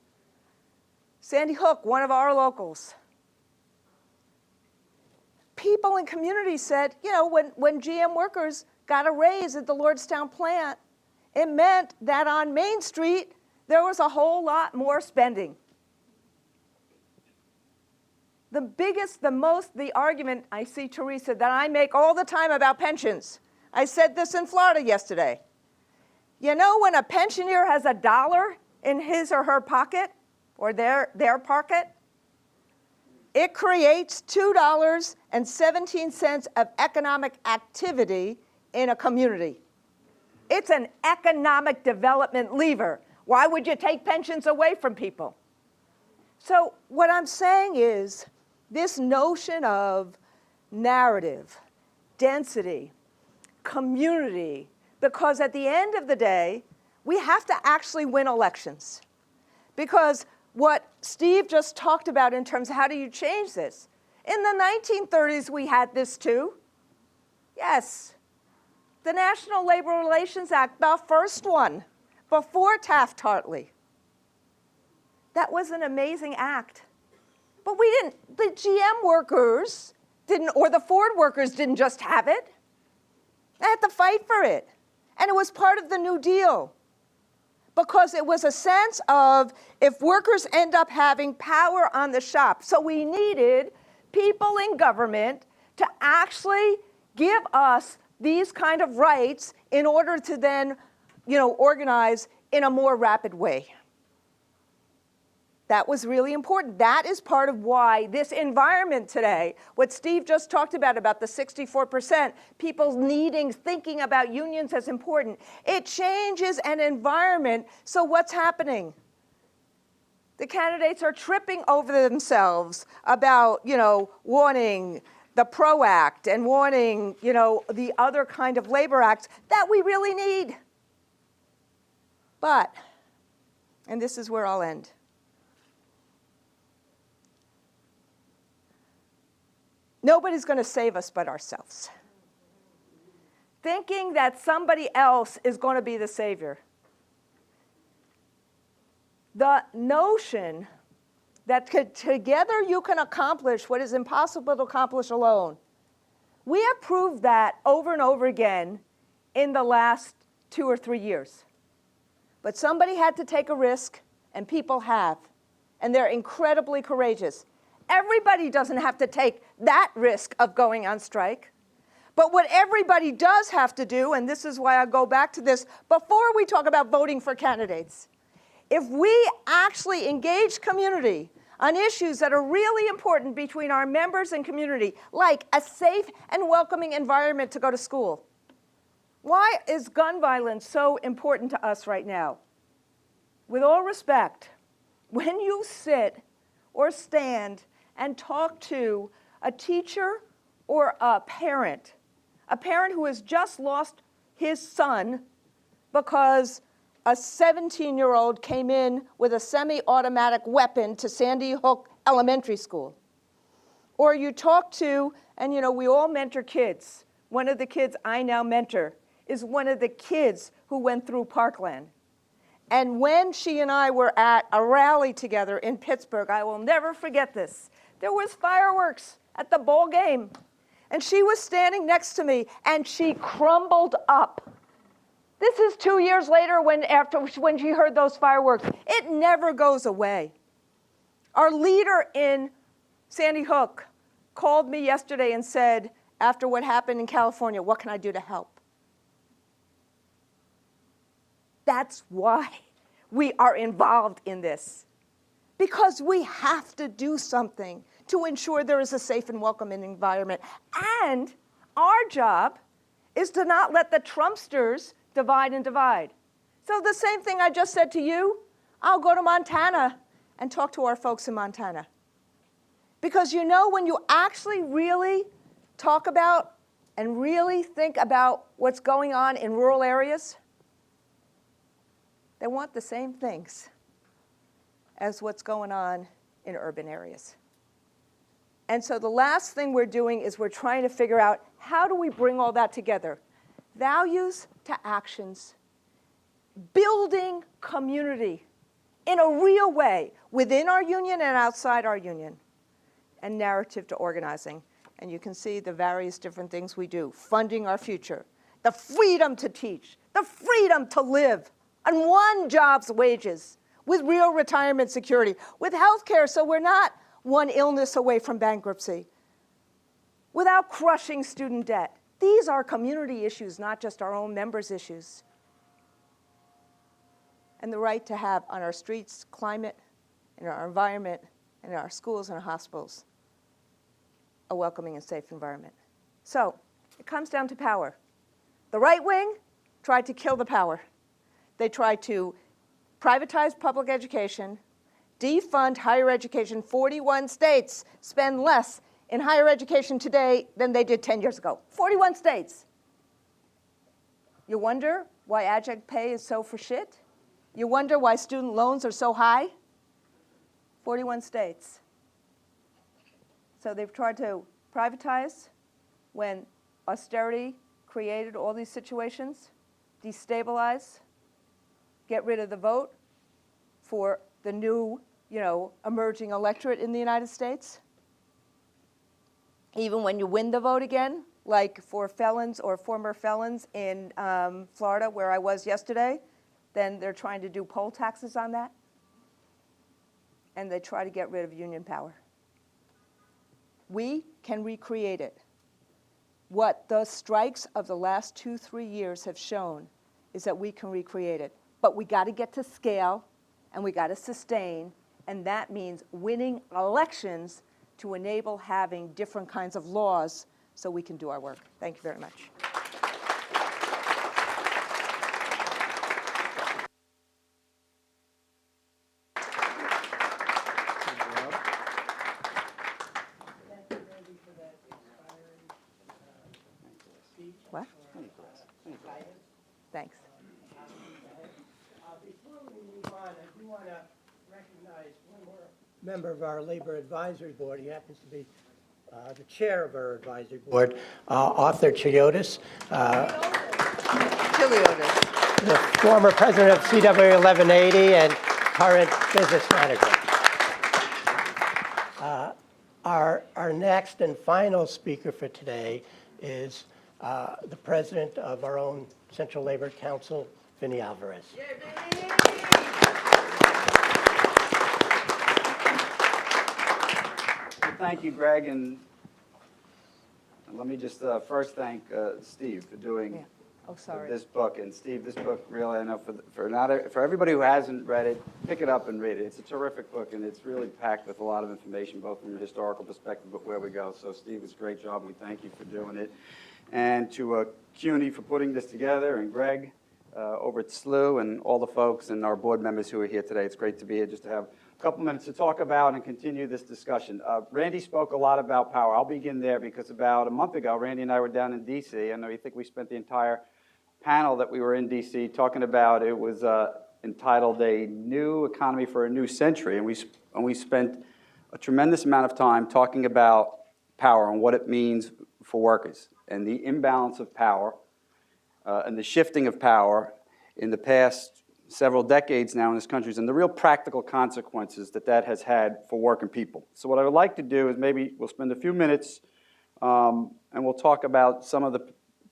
Speaker 3: Sandy Hook, one of our locals. People in communities said, you know, when GM workers got a raise at the Lordstown plant, it meant that on Main Street, there was a whole lot more spending. The argument I see, Teresa, that I make all the time about pensions. I said this in Florida yesterday. You know, when a pensioner has $1 in his or her pocket, or their pocket, it creates $2.17 of economic activity in a community. It's an economic development lever. Why would you take pensions away from people? So what I'm saying is this notion of narrative, density, community, because at the end of the day, we have to actually win elections. Because what Steve just talked about in terms of how do you change this, in the 1930s we had this too. Yes, the National Labor Relations Act, the first one, before Taft-Hartley. That was an amazing act. But the GM workers didn't, or the Ford workers didn't just have it. They had to fight for it. And it was part of the New Deal. Because it was a sense of if workers end up having power on the shop. So we needed people in government to actually give us these kind of rights in order to then, organize in a more rapid way. That was really important. That is part of why this environment today, what Steve just talked about the 64%, people thinking about unions as important, it changes an environment. So what's happening? The candidates are tripping over themselves about, wanting the PRO Act and wanting, the other kind of labor acts that we really need. But, and this is where I'll end. Nobody's going to save us but ourselves. Thinking that somebody else is going to be the savior. The notion that together you can accomplish what is impossible to accomplish alone. We have proved that over and over again in the last 2 or 3 years. But somebody had to take a risk, and people have. And they're incredibly courageous. Everybody doesn't have to take that risk of going on strike. But what everybody does have to do, and this is why I go back to this, before we talk about voting for candidates, if we actually engage community on issues that are really important between our members and community, like a safe and welcoming environment to go to school. Why is gun violence so important to us right now? With all respect, when you sit or stand and talk to a teacher or a parent who has just lost his son because a 17-year-old came in with a semi-automatic weapon to Sandy Hook Elementary School. Or you talk to, and we all mentor kids. One of the kids I now mentor is one of the kids who went through Parkland. And when she and I were at a rally together in Pittsburgh, I will never forget this. There was fireworks at the ball game. And she was standing next to me, and she crumbled up. This is 2 years later when she heard those fireworks. It never goes away. Our leader in Sandy Hook called me yesterday and said, after what happened in California, what can I do to help? That's why we are involved in this. Because we have to do something to ensure there is a safe and welcoming environment. And our job is to not let the Trumpsters divide and divide. So the same thing I just said to you, I'll go to Montana and talk to our folks in Montana. Because you know, when you actually really talk about and really think about what's going on in rural areas, they want the same things as what's going on in urban areas. And so the last thing we're doing is we're trying to figure out how do we bring all that together? Values to actions, building community in a real way within our union and outside our union, and narrative to organizing. And you can see the various different things we do. Funding our future, the freedom to teach, the freedom to live on one job's wages, with real retirement security, with health care so we're not one illness away from bankruptcy, without crushing student debt. These are community issues, not just our own members' issues. And the right to have on our streets, climate, in our environment, and in our schools and our hospitals, a welcoming and safe environment. So it comes down to power. The right wing tried to kill the power. They tried to privatize public education, defund higher education. 41 states spend less in higher education today than they did 10 years ago. 41 states. You wonder why adjunct pay is so for shit? You wonder why student loans are so high? 41 states. So they've tried to privatize when austerity created all these situations, destabilize, get rid of the vote for the new, emerging electorate in the United States. Even when you win the vote again, like for felons or former felons in Florida, where I was yesterday, then they're trying to do poll taxes on that. And they try to get rid of union power. We can recreate it. What the strikes of the last 2-3 years have shown is that we can recreate it. But we got to get to scale, and we got to sustain, and that means winning elections to enable having different kinds of laws so we can do our work. Thank you very much. What? Thanks.
Speaker 1: Before we move on, I do want to recognize one more member of our Labor Advisory Board. He happens to be the chair of our advisory board, Arthur Chiotis, the former president of CW 1180 and current business manager. Our next and final speaker for today is the president of our own Central Labor Council, Vinny Alvarez.
Speaker 4: Thank you, Greg, and let me just first thank Steve for doing this book. And Steve, this book really, I know for everybody who hasn't read it, pick it up and read it. It's a terrific book, and it's really packed with a lot of information, both from a historical perspective, but where we go. So, Steve, it's a great job. We thank you for doing it, and to CUNY for putting this together, and Greg over at SLU, and all the folks and our board members who are here today. It's great to be here just to have a couple minutes to talk about and continue this discussion. Randi spoke a lot about power. I'll begin there because about a month ago, Randi and I were down in D.C. I know you think we spent the entire panel that we were in D.C. talking about. It was entitled A New Economy for a New Century, and we spent a tremendous amount of time talking about power and what it means for workers and the imbalance of power and the shifting of power in the past several decades now in this country, and the real practical consequences that that has had for working people. So what I would like to do is maybe we'll spend a few minutes and we'll talk about some of the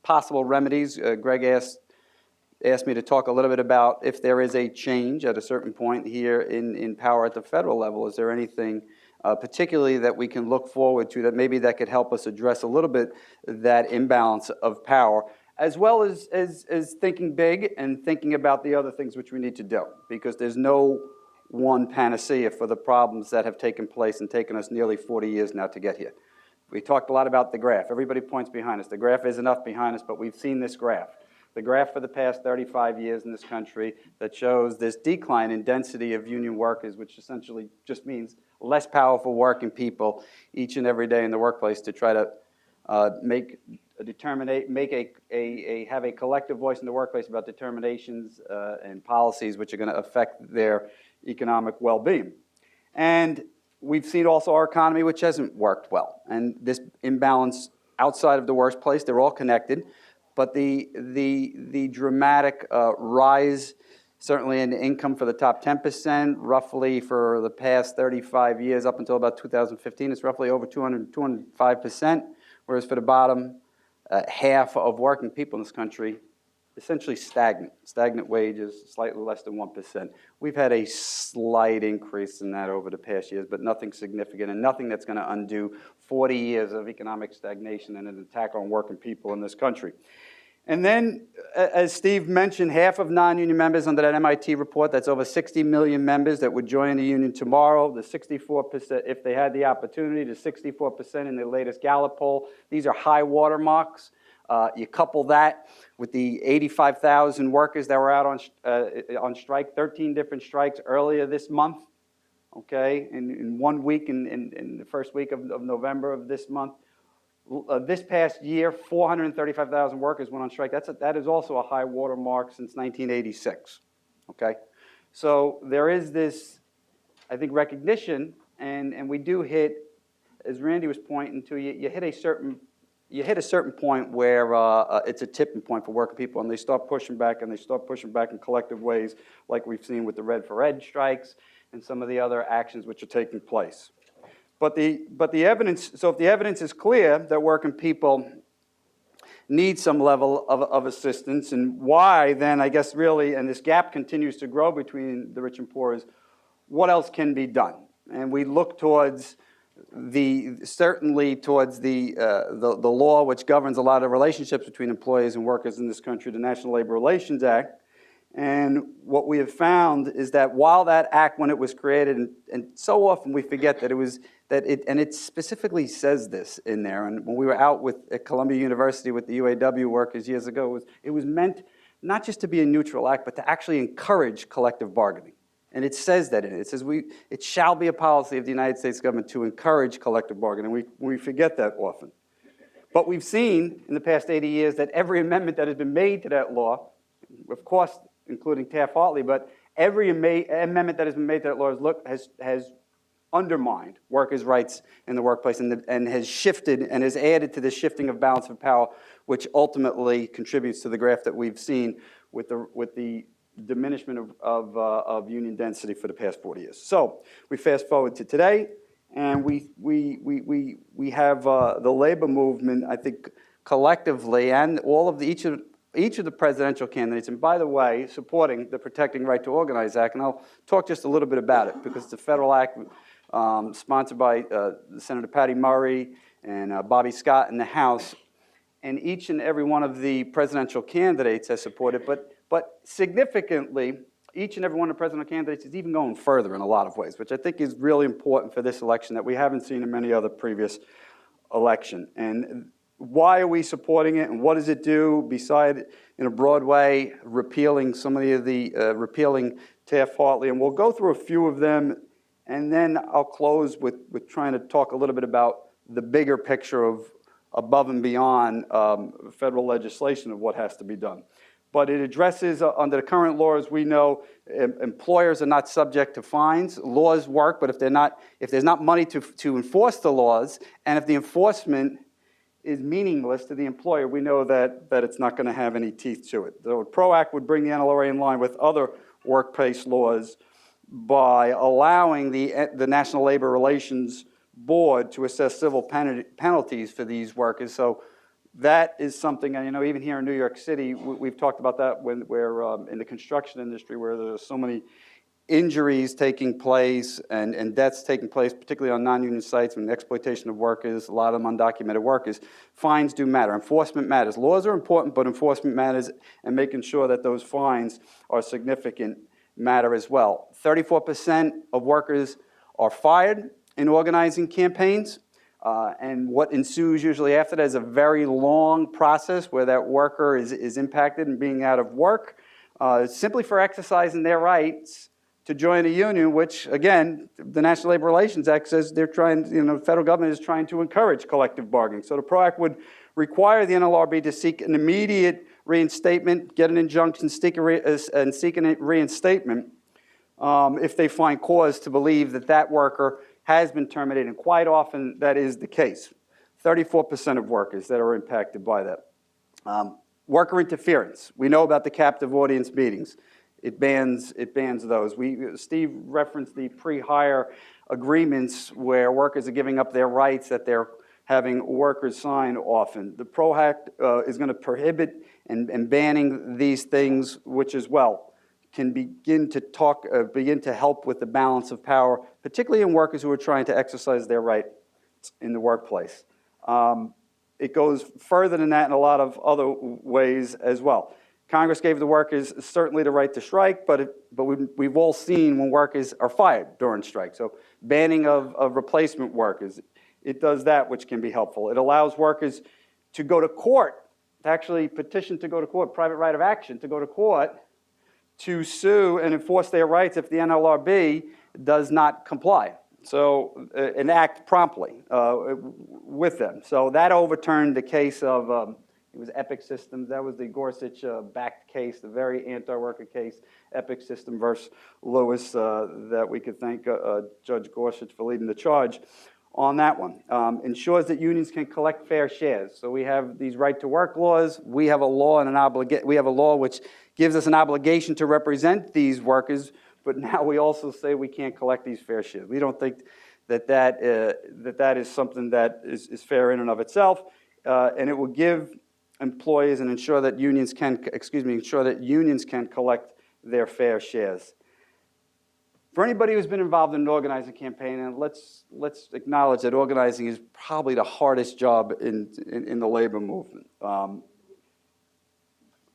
Speaker 4: possible remedies. Greg asked me to talk a little bit about if there is a change at a certain point here in power at the federal level. Is there anything particularly that we can look forward to that maybe that could help us address a little bit that imbalance of power, as well as thinking big and thinking about the other things which we need to do, because there's no one panacea for the problems that have taken place and taken us nearly 40 years now to get here. We talked a lot about the graph. Everybody points behind us. The graph is enough behind us, but we've seen this graph. The graph for the past 35 years in this country that shows this decline in density of union workers, which essentially just means less powerful working people each and every day in the workplace to try to have a collective voice in the workplace about determinations and policies which are going to affect their economic well-being. And we've seen also our economy, which hasn't worked well. And this imbalance outside of the workplace, they're all connected. But the dramatic rise, certainly in income for the top 10%, roughly for the past 35 years up until about 2015, it's roughly over 205%, whereas for the bottom half of working people in this country, essentially stagnant wages, slightly less than 1%. We've had a slight increase in that over the past years, but nothing significant and nothing that's going to undo 40 years of economic stagnation and an attack on working people in this country. And then, as Steve mentioned, half of non-union members under that MIT report, that's over 60 million members that would join the union tomorrow, the 64%, if they had the opportunity, the 64% in the latest Gallup poll. These are high watermarks. You couple that with the 85,000 workers that were out on strike, 13 different strikes earlier this month, okay, in 1 week, in the first week of November of this month. This past year, 435,000 workers went on strike. That is also a high watermark since 1986, okay? So there is this, I think, recognition, and we do hit, as Randy was pointing to, you hit a certain point where it's a tipping point for working people, and they start pushing back, and they start pushing back in collective ways, like we've seen with the Red for Ed strikes and some of the other actions which are taking place. But the evidence, so if the evidence is clear that working people need some level of assistance, and why then, I guess really, and this gap continues to grow between the rich and poor, is what else can be done? And we look towards certainly towards the law which governs a lot of relationships between employees and workers in this country, the National Labor Relations Act. And what we have found is that while that act, when it was created, and so often we forget that and it specifically says this in there, and when we were out at Columbia University with the UAW workers years ago, it was meant not just to be a neutral act, but to actually encourage collective bargaining. And it says that in it. It says it shall be a policy of the United States government to encourage collective bargaining. We forget that often. But we've seen in the past 80 years that every amendment that has been made to that law, of course, including Taft-Hartley, but every amendment that has been made to that law has undermined workers' rights in the workplace and has shifted and has added to the shifting of balance of power, which ultimately contributes to the graph that we've seen with the diminishment of union density for the past 40 years. So we fast forward to today, and we have the labor movement, I think, collectively, and all of each of the presidential candidates, and by the way, supporting the Protecting Right to Organize Act, and I'll talk just a little bit about it, because it's a federal act sponsored by Senator Patty Murray and Bobby Scott in the House, and each and every one of the presidential candidates has supported, but significantly, each and every one of the presidential candidates is even going further in a lot of ways, which I think is really important for this election that we haven't seen in many other previous election. And why are we supporting it, and what does it do beside, in a broad way, repealing some of repealing Taft-Hartley? And we'll go through a few of them, and then I'll close with trying to talk a little bit about the bigger picture of above and beyond federal legislation of what has to be done. But it addresses, under the current laws, we know employers are not subject to fines. Laws work, but if there's not money to enforce the laws, and if the enforcement is meaningless to the employer, we know that it's not going to have any teeth to it. So PRO Act would bring the NLRA in line with other workplace laws by allowing the National Labor Relations Board to assess civil penalties for these workers. So that is something, and even here in New York City, we've talked about that when we're in the construction industry, where there's so many injuries taking place and deaths taking place, particularly on non-union sites, and exploitation of workers, a lot of them undocumented workers. Fines do matter. Enforcement matters. Laws are important, but enforcement matters, and making sure that those fines are significant matter as well. 34% of workers are fired in organizing campaigns, and what ensues usually after that is a very long process where that worker is impacted and being out of work simply for exercising their rights to join a union, which, again, the National Labor Relations Act says they're trying, the federal government is trying to encourage collective bargaining. So the PRO Act would require the NLRB to seek an immediate reinstatement, get an injunction, and seek a reinstatement if they find cause to believe that worker has been terminated, and quite often that is the case. 34% of workers that are impacted by that. Worker interference. We know about the captive audience meetings. It bans those. Steve referenced the pre-hire agreements where workers are giving up their rights that they're having workers sign often. The PRO Act is going to prohibit and banning these things, which as well can begin to help with the balance of power, particularly in workers who are trying to exercise their right in the workplace. It goes further than that in a lot of other ways as well. Congress gave the workers certainly the right to strike, but we've all seen when workers are fired during strike. So banning of replacement workers, it does that, which can be helpful. It allows workers to go to court, to actually petition to go to court, private right of action to go to court, to sue and enforce their rights if the NLRB does not comply. So, and act promptly with them. So that overturned the case of, it was Epic Systems. That was the Gorsuch-backed case, the very anti-worker case, Epic System versus Lewis, that we could thank Judge Gorsuch for leading the charge on that one. Ensures that unions can collect fair shares. So we have these right-to-work laws. We have a law and we have a law which gives us an obligation to represent these workers, but now we also say we can't collect these fair shares. We don't think that is something that is fair in and of itself, and it will give employees and ensure that unions can collect their fair shares. For anybody who's been involved in an organizing campaign, and let's acknowledge that organizing is probably the hardest job in the labor movement.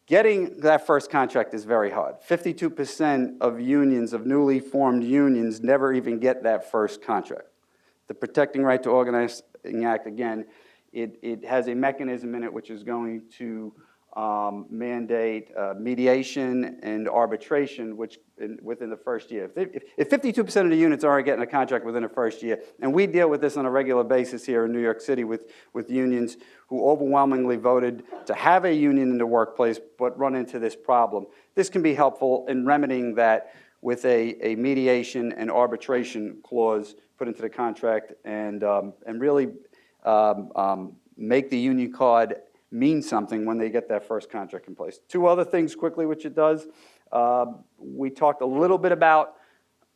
Speaker 4: Getting that first contract is very hard. 52% of unions, of newly formed unions, never even get that first contract. The Protecting Right to Organizing Act, again, it has a mechanism in it which is going to mandate mediation and arbitration within the first year. If 52% of the units aren't getting a contract within the first year, and we deal with this on a regular basis here in New York City with unions who overwhelmingly voted to have a union in the workplace but run into this problem, this can be helpful in remedying that with a mediation and arbitration clause put into the contract and really make the union card mean something when they get that first contract in place. Two other things quickly which it does. We talked a little bit about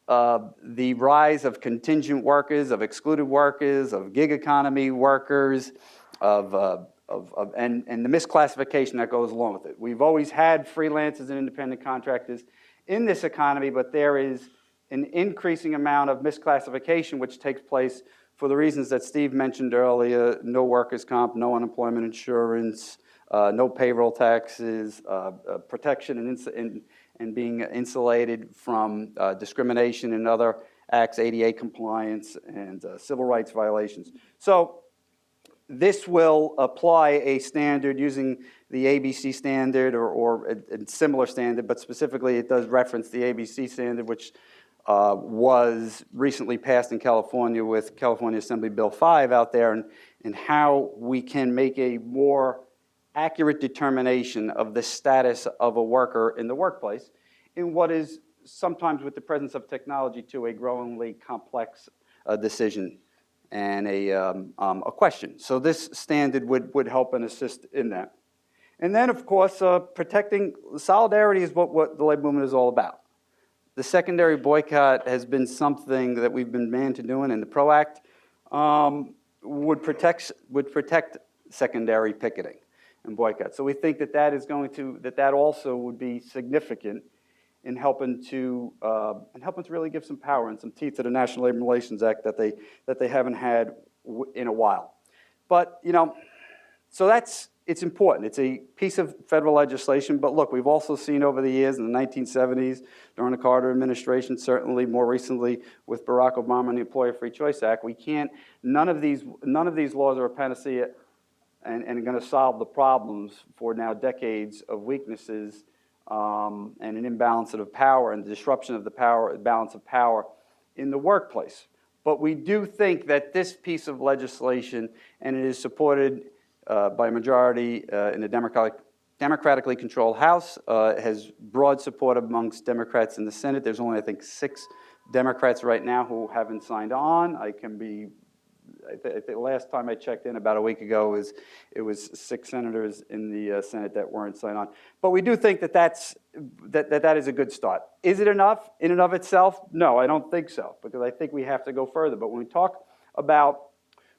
Speaker 4: the rise of contingent workers, of excluded workers, of gig economy workers, and the misclassification that goes along with it. We've always had freelancers and independent contractors in this economy, but there is an increasing amount of misclassification which takes place for the reasons that Steve mentioned earlier: no workers' comp, no unemployment insurance, no payroll taxes, protection and being insulated from discrimination and other acts, ADA compliance, and civil rights violations. So this will apply a standard using the ABC standard or a similar standard, but specifically it does reference the ABC standard, which was recently passed in California with California Assembly Bill 5 out there, and how we can make a more accurate determination of the status of a worker in the workplace in what is sometimes, with the presence of technology, to a growingly complex decision. and a question. So this standard would help and assist in that. And then, of course, protecting solidarity is what the labor movement is all about. The secondary boycott has been something that we've been manned to doing, and the PRO Act would protect secondary picketing and boycott. So we think that also would be significant in helping to really give some power and some teeth to the National Labor Relations Act that they haven't had in a while. But so it's important. It's a piece of federal legislation, but look, we've also seen over the years in the 1970s, during the Carter administration, certainly more recently with Barack Obama and the Employer Free Choice Act, none of these laws are a panacea and are going to solve the problems for now decades of weaknesses and an imbalance of power and the disruption of the balance of power in the workplace. But we do think that this piece of legislation, and it is supported by a majority in the democratically controlled House, has broad support amongst Democrats in the Senate. There's only, I think, 6 Democrats right now who haven't signed on. I think the last time I checked in about a week ago, it was 6 senators in the Senate that weren't signed on. But we do think that is a good start. Is it enough in and of itself? No, I don't think so, because I think we have to go further. But when we talk about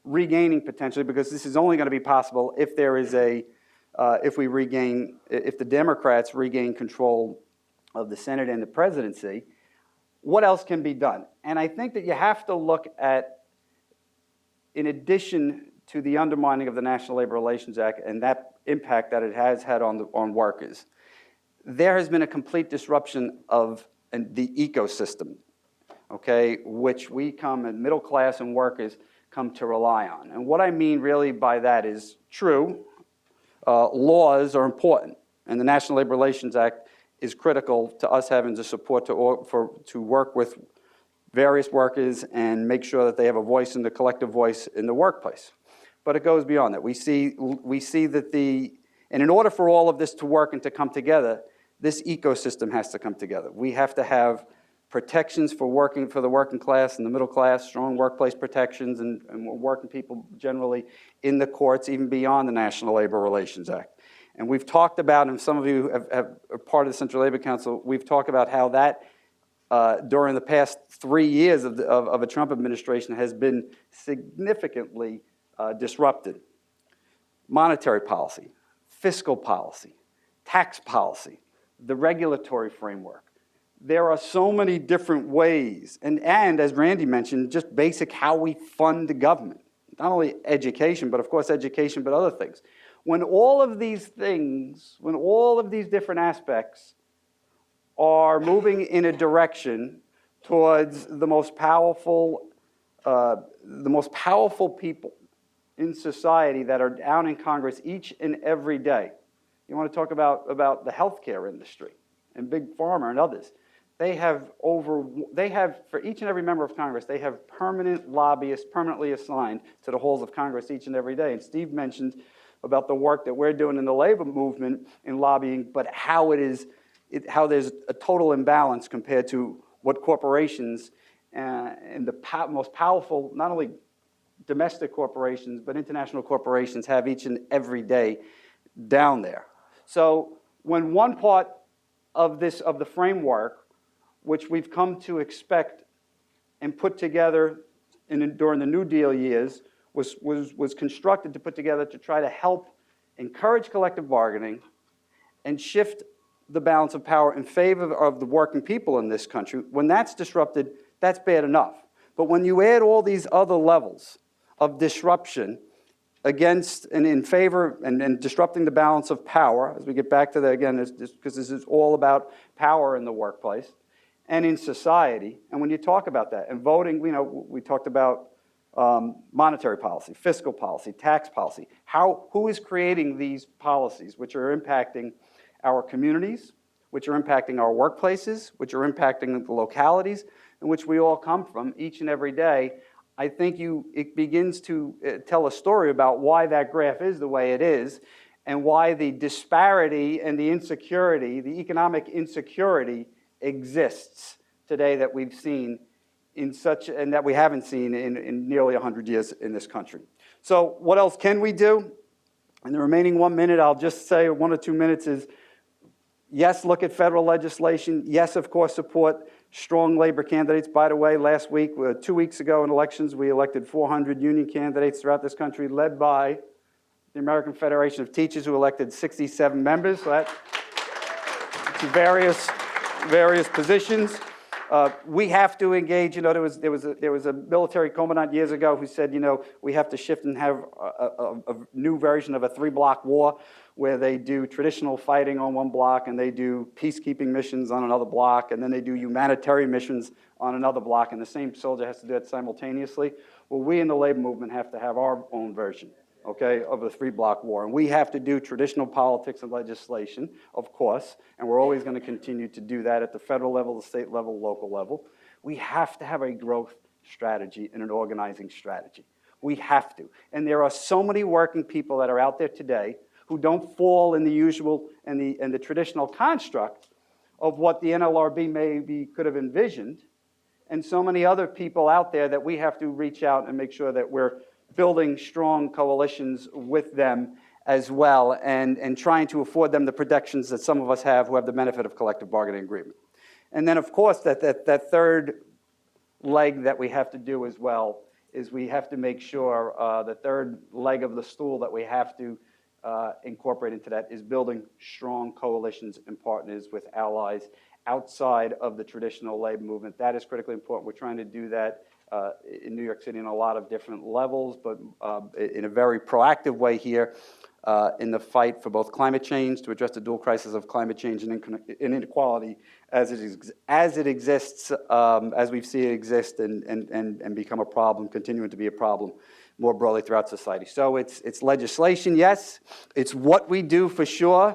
Speaker 4: regaining potentially, because this is only going to be possible if there is if the Democrats regain control of the Senate and the presidency, what else can be done? And I think that you have to look at, in addition to the undermining of the National Labor Relations Act and that impact that it has had on workers, there has been a complete disruption of the ecosystem, okay, which middle class and workers come to rely on. And what I mean really by that is, true, laws are important, and the National Labor Relations Act is critical to us having the support to work with various workers and make sure that they have a voice in the collective voice in the workplace. But it goes beyond that. We see that and in order for all of this to work and to come together, this ecosystem has to come together. We have to have protections for the working class and the middle class, strong workplace protections, and working people generally in the courts, even beyond the National Labor Relations Act. And we've talked about, and some of you are part of the Central Labor Council, we've talked about how that during the past 3 years of a Trump administration has been significantly disrupted. Monetary policy, fiscal policy, tax policy, the regulatory framework. There are so many different ways, and as Randi mentioned, just basic how we fund the government. Not only education, but of course education, but other things. When all of these different aspects are moving in a direction towards the most powerful people in society that are down in Congress each and every day. You want to talk about the healthcare industry and Big Pharma and others. They have, for each and every member of Congress, they have permanent lobbyists permanently assigned to the halls of Congress each and every day. And Steve mentioned about the work that we're doing in the labor movement in lobbying, but how there's a total imbalance compared to what corporations and the most powerful, not only domestic corporations, but international corporations have each and every day down there. So when one part of the framework, which we've come to expect and put together during the New Deal years, was constructed to put together to try to help encourage collective bargaining and shift the balance of power in favor of the working people in this country. When that's disrupted, that's bad enough. But when you add all these other levels of disruption against and in favor and disrupting the balance of power, as we get back to that again, because this is all about power in the workplace and in society. And when you talk about that and voting, we talked about monetary policy, fiscal policy, tax policy. Who is creating these policies which are impacting our communities, which are impacting our workplaces, which are impacting the localities in which we all come from each and every day? I think it begins to tell a story about why that graph is the way it is and why the disparity and the insecurity, the economic insecurity exists today that we've seen and that we haven't seen in nearly 100 years in this country. So what else can we do? In the remaining 1 minute, I'll just say 1 or 2 minutes is, yes, look at federal legislation. Yes, of course, support strong labor candidates. By the way, last week, 2 weeks ago in elections, we elected 400 union candidates throughout this country, led by the American Federation of Teachers, who elected 67 members. So that, to various positions. We have to engage. There was a military commandant years ago who said, we have to shift and have a new version of a 3-block war, where they do traditional fighting on one block, and they do peacekeeping missions on another block, and then they do humanitarian missions on another block, and the same soldier has to do it simultaneously. Well, we in the labor movement have to have our own version, okay, of a 3-block war. And we have to do traditional politics and legislation, of course, and we're always going to continue to do that at the federal level, the state level, local level. We have to have a growth strategy and an organizing strategy. We have to. And there are so many working people that are out there today who don't fall in the usual and the traditional construct of what the NLRB maybe could have envisioned, and so many other people out there that we have to reach out and make sure that we're building strong coalitions with them as well, and trying to afford them the protections that some of us have who have the benefit of collective bargaining agreement. And then, of course, that third leg that we have to do as well is we have to make sure the third leg of the stool that we have to incorporate into that is building strong coalitions and partners with allies outside of the traditional labor movement. That is critically important. We're trying to do that in New York City in a lot of different levels, but in a very proactive way here in the fight for both climate change, to address the dual crisis of climate change and inequality as it exists, as we see it exist and become a problem, continuing to be a problem more broadly throughout society. So it's legislation, yes. It's what we do for sure,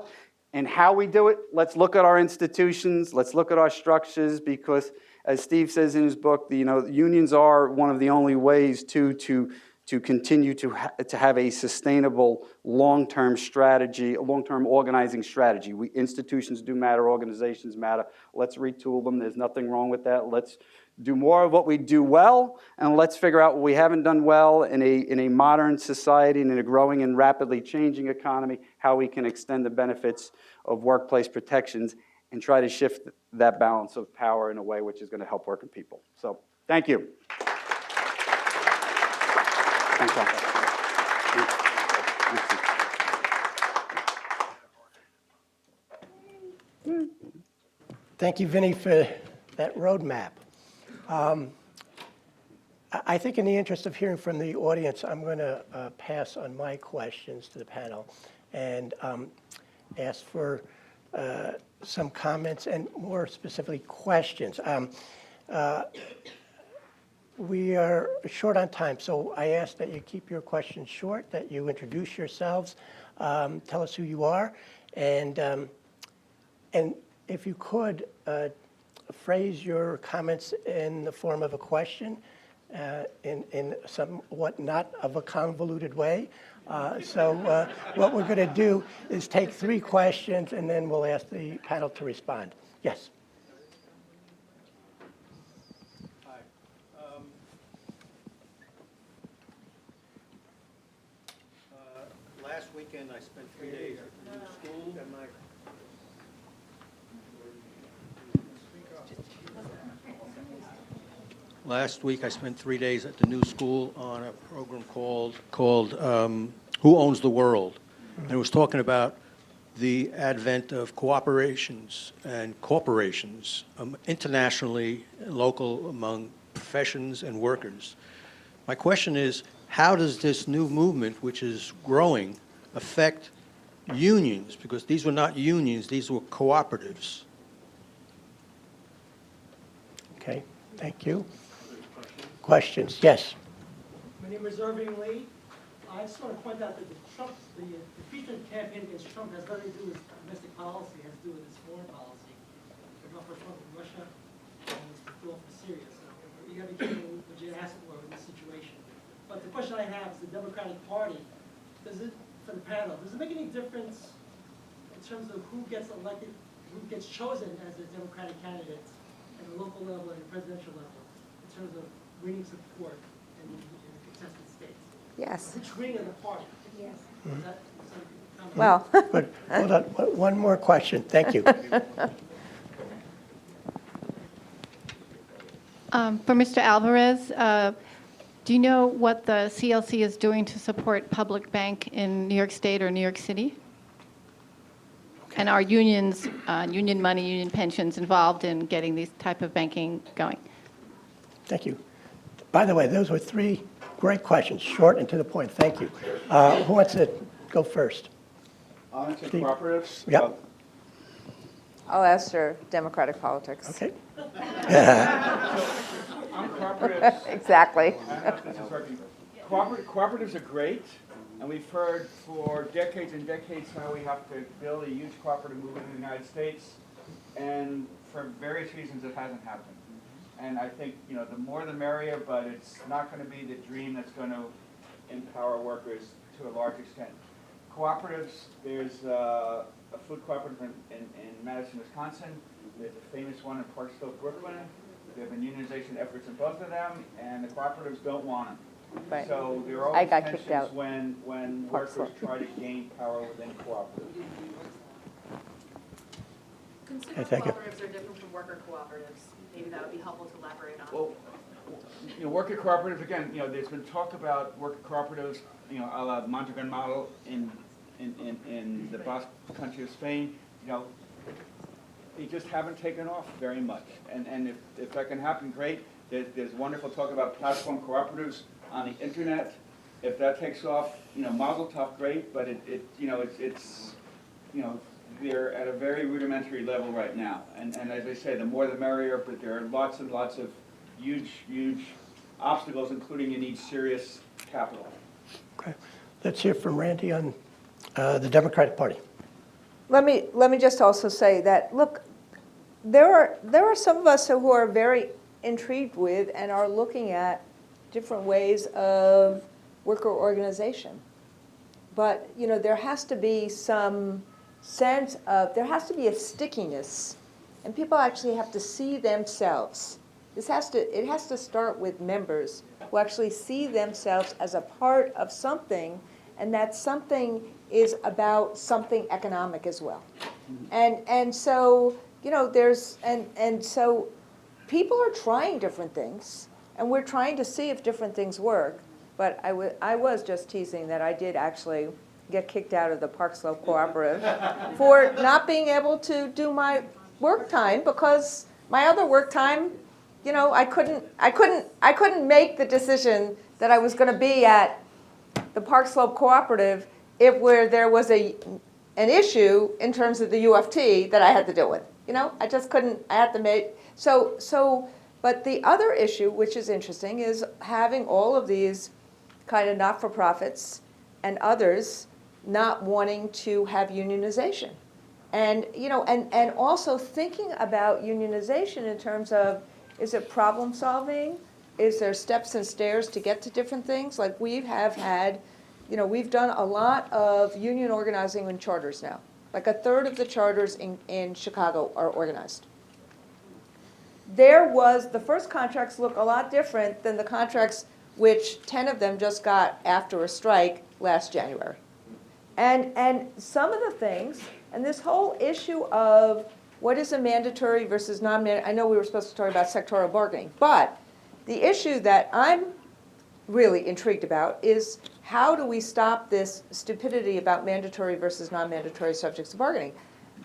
Speaker 4: and how we do it. Let's look at our institutions. Let's look at our structures, because as Steve says in his book, unions are one of the only ways to continue to have a sustainable long-term strategy, a long-term organizing strategy. Institutions do matter, organizations matter. Let's retool them. There's nothing wrong with that. Let's do more of what we do well, and let's figure out what we haven't done well in a modern society and in a growing and rapidly changing economy, how we can extend the benefits of workplace protections and try to shift that balance of power in a way which is going to help working people. So, thank you. Thanks, Tom.
Speaker 1: Thank you, Vinny, for that roadmap. I think in the interest of hearing from the audience, I'm going to pass on my questions to the panel and ask for some comments and more specifically questions. We are short on time, so I ask that you keep your questions short, that you introduce yourselves, tell us who you are, and if you could, phrase your comments in the form of a question, in somewhat not of a convoluted way. So what we're going to do is take 3 questions, and then we'll ask the panel to respond. Yes.
Speaker 5: Hi. Last weekend, I spent 3 days at the new school. Last week, I spent 3 days at the new school on a program called Who Owns the World? And it was talking about the advent of cooperations and corporations internationally, local, among professions and workers. My question is, how does this new movement, which is growing, affect unions? Because these were not unions, these were cooperatives.
Speaker 1: Okay, thank you. Questions? Yes.
Speaker 6: My name is Irving Lee. I just want to point out that the impeachment campaign against Trump has nothing to do with domestic policy, it has to do with his foreign policy. They're not for Trump in Russia, and it's for Trump for Syria. So you got to be careful what you ask for in this situation. But the question I have is the Democratic Party. For the panel, does it make any difference in terms of who gets elected, who gets chosen as a Democratic candidate at the local level and the presidential level? in terms of winning support in contested states?
Speaker 3: Yes.
Speaker 6: Which wing of the party? Yes.
Speaker 3: Well,
Speaker 1: But hold on, one more question. Thank you.
Speaker 7: For Mr. Alvarez, do you know what the CLC is doing to support public bank in New York State or New York City? And are unions, union money, union pensions involved in getting these type of banking going?
Speaker 1: Thank you. By the way, those were 3 great questions, short and to the point. Thank you. Who wants to go first?
Speaker 2: Into
Speaker 1: Steve.
Speaker 2: cooperatives.
Speaker 1: Yep.
Speaker 3: I'll answer democratic politics.
Speaker 1: Okay.
Speaker 2: On cooperatives.
Speaker 3: Exactly.
Speaker 2: I don't know if this is working. Cooperatives are great, and we've heard for decades and decades how we have to build a huge cooperative movement in the United States, and for various reasons it hasn't happened. And I think, the more the merrier, but it's not going to be the dream that's going to empower workers to a large extent. Cooperatives, there's a food cooperative in Madison, Wisconsin. There's a famous one in Park Slope, Brooklyn. There have been unionization efforts in both of them, and the cooperatives don't want them.
Speaker 3: Right.
Speaker 2: So there are
Speaker 3: I
Speaker 2: always
Speaker 3: got kicked
Speaker 2: tensions
Speaker 3: out.
Speaker 2: when
Speaker 3: Park
Speaker 2: workers
Speaker 3: Slope.
Speaker 2: try to gain power within cooperatives.
Speaker 8: Consumer
Speaker 1: thank you.
Speaker 8: cooperatives are different from worker cooperatives. Maybe that would be helpful to elaborate on.
Speaker 2: Well, worker cooperatives, again, there's been talk about worker cooperatives, a la Mondragon model in the Basque country of Spain. They just haven't taken off very much. And if that can happen, great. There's wonderful talk about platform cooperatives on the internet. If that takes off, mazel tov, great. But they're at a very rudimentary level right now. And as I say, the more the merrier. But there are lots and lots of huge obstacles, including you need serious capital.
Speaker 1: Okay. Let's hear from Randi on the Democratic Party.
Speaker 3: Let me just also say that, look, there are some of us who are very intrigued with and are looking at different ways of worker organization. But, there has to be some sense of, there has to be a stickiness, and people actually have to see themselves. It has to start with members who actually see themselves as a part of something, and that something is about something economic as well. And so, so people are trying different things, and we're trying to see if different things work. But I was just teasing that I did actually get kicked out of the Park Slope Cooperative for not being able to do my work time, because my other work time, I couldn't make the decision that I was going to be at the Park Slope Cooperative where there was an issue in terms of the UFT that I had to deal with. I just couldn't. I had to make so. But the other issue, which is interesting, is having all of these kind of not-for-profits and others not wanting to have unionization, and and also thinking about unionization in terms of, is it problem solving? Is there steps and stairs to get to different things? Like we have had, we've done a lot of union organizing in charters now. Like a third of the charters in Chicago are organized. The first contracts look a lot different than the contracts which 10 of them just got after a strike last January. And some of the things, and this whole issue of what is a mandatory versus non-mandatory, I know we were supposed to talk about sectorial bargaining, but the issue that I'm really intrigued about is how do we stop this stupidity about mandatory versus non-mandatory subjects of bargaining?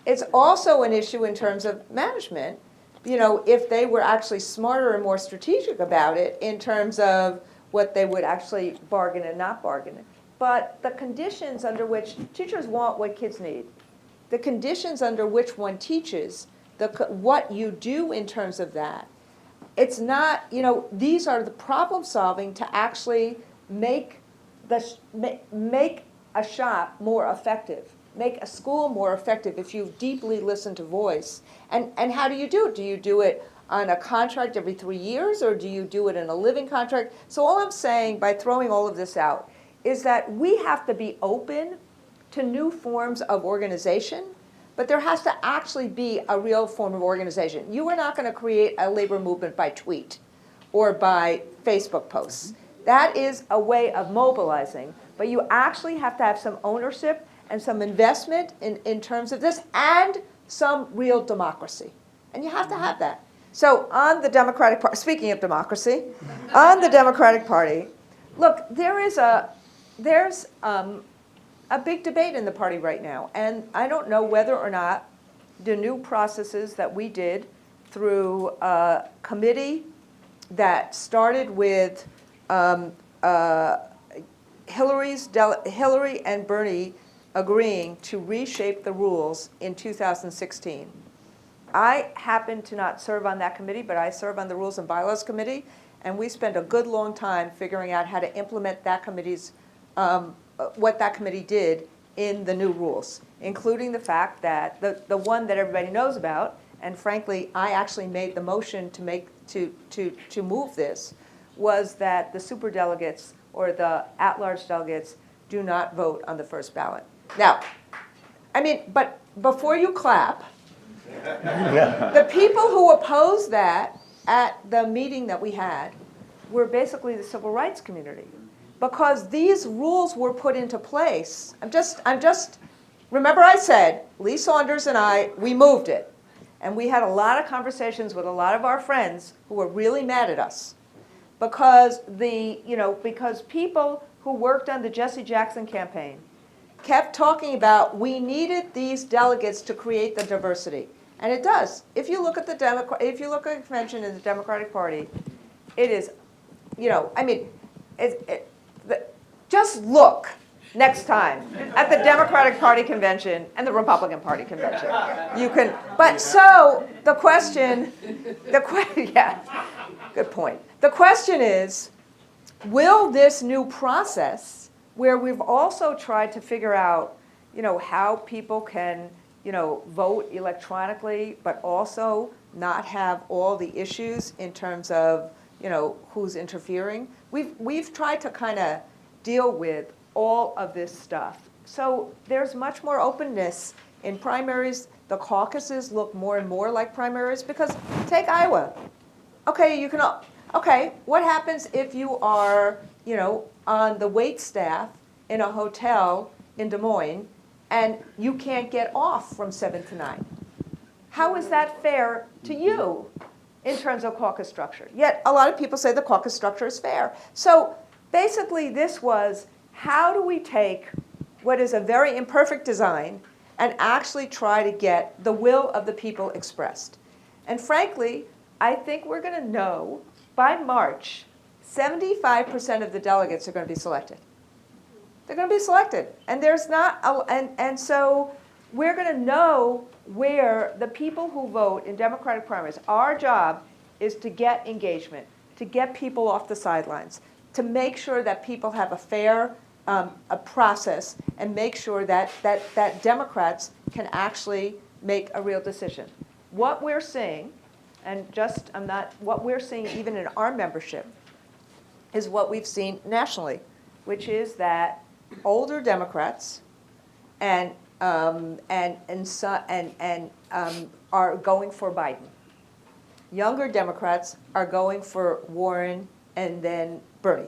Speaker 3: It's also an issue in terms of management, if they were actually smarter and more strategic about it in terms of what they would actually bargain and not bargain. But the conditions under which teachers want what kids need, the conditions under which one teaches, what you do in terms of that, it's not, these are the problem solving to actually make a shop more effective, make a school more effective if you deeply listen to voice. And how do you do it? Do you do it on a contract every 3 years, or do you do it in a living contract? So all I'm saying by throwing all of this out is that we have to be open to new forms of organization, but there has to actually be a real form of organization. You are not going to create a labor movement by tweet or by Facebook posts. That is a way of mobilizing, but you actually have to have some ownership and some investment in terms of this, and some real democracy. And you have to have that. So on the Democratic Party, speaking of democracy, on the Democratic Party, look, there's a big debate in the party right now. And I don't know whether or not the new processes that we did through a committee that started with Hillary and Bernie agreeing to reshape the rules in 2016. I happen to not serve on that committee, but I serve on the Rules and Bylaws Committee, and we spent a good long time figuring out how to implement that committee's, what that committee did in the new rules, including the fact that the one that everybody knows about, and frankly, I actually made the motion to move this, was that the superdelegates or the at-large delegates do not vote on the first ballot. Now, I mean, but before you clap, the people who opposed that at the meeting that we had were basically the civil rights community, because these rules were put into place. I'm just, remember I said, Lee Saunders and I, we moved it. And we had a lot of conversations with a lot of our friends who were really mad at us because because people who worked on the Jesse Jackson campaign kept talking about we needed these delegates to create the diversity. And it does. If you look at if you look at the convention in the Democratic Party, it is, I mean, just look next time at the Democratic Party convention and the Republican Party convention. You can, but so the question, yeah, good point. The question is, will this new process, where we've also tried to figure out, how people can, vote electronically, but also not have all the issues in terms of, who's interfering. We've tried to kind of deal with all of this stuff. So there's much more openness in primaries. The caucuses look more and more like primaries because take Iowa. Okay, what happens if you are, on the wait staff in a hotel in Des Moines and you can't get off from 7 to 9? How is that fair to you in terms of caucus structure? Yet a lot of people say the caucus structure is fair. So basically this was, how do we take what is a very imperfect design and actually try to get the will of the people expressed? And frankly, I think we're going to know by March, 75% of the delegates are going to be selected. They're going to be selected. And there's not, and so we're going to know where the people who vote in Democratic primaries, our job is to get engagement, to get people off the sidelines, to make sure that people have a fair a process and make sure that Democrats can actually make a real decision. What we're seeing, what we're seeing even in our membership is what we've seen nationally, which is that older Democrats are going for Biden. Younger Democrats are going for Warren and then Bernie.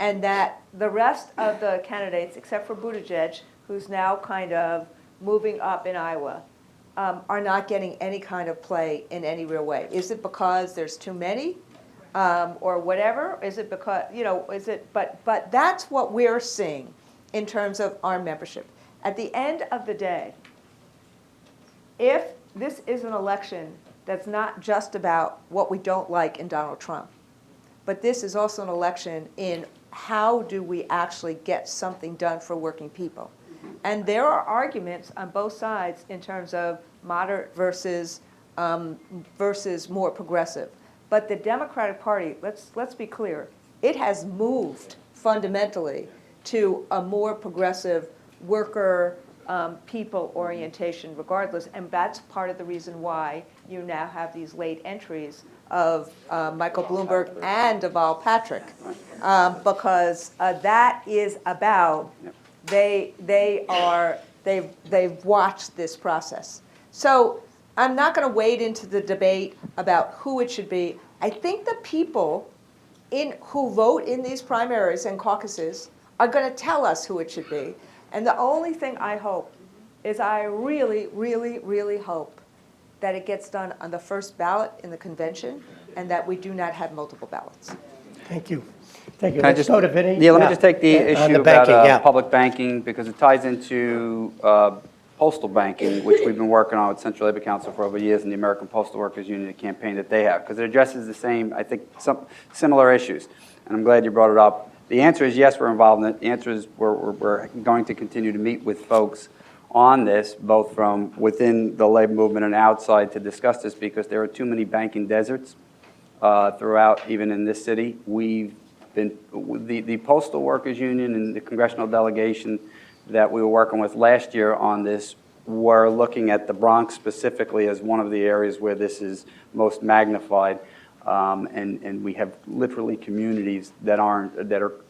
Speaker 3: And that the rest of the candidates, except for Buttigieg, who's now kind of moving up in Iowa, are not getting any kind of play in any real way. Is it because there's too many, or whatever? Is it because, but that's what we're seeing in terms of our membership. At the end of the day, if this is an election that's not just about what we don't like in Donald Trump, but this is also an election in how do we actually get something done for working people. And there are arguments on both sides in terms of moderate versus more progressive. But the Democratic Party, let's be clear, it has moved fundamentally to a more progressive worker people orientation regardless. And that's part of the reason why you now have these late entries of Michael Bloomberg and Deval Patrick, because that is about they've watched this process. So I'm not going to wade into the debate about who it should be. I think the people who vote in these primaries and caucuses are going to tell us who it should be. And the only thing I hope is I really, really, really hope that it gets done on the first ballot in the convention and that we do not have multiple ballots.
Speaker 1: Thank you. Thank you.
Speaker 4: Can I
Speaker 1: Let's
Speaker 4: just,
Speaker 1: go to Vinny.
Speaker 4: yeah, let me just take the
Speaker 1: On
Speaker 4: issue
Speaker 1: the
Speaker 4: about
Speaker 1: banking, yeah.
Speaker 4: public banking, because it ties into postal banking, which we've been working on with Central Labor Council for over years, and the American Postal Workers Union, the campaign that they have, because it addresses the same, I think, some similar issues. And I'm glad you brought it up. The answer is yes, we're involved in it. The answer is we're going to continue to meet with folks on this, both from within the labor movement and outside, to discuss this, because there are too many banking deserts throughout, even in this city. We've been, the Postal Workers Union and the congressional delegation that we were working with last year on this were looking at the Bronx specifically as one of the areas where this is most magnified. And we have literally communities that are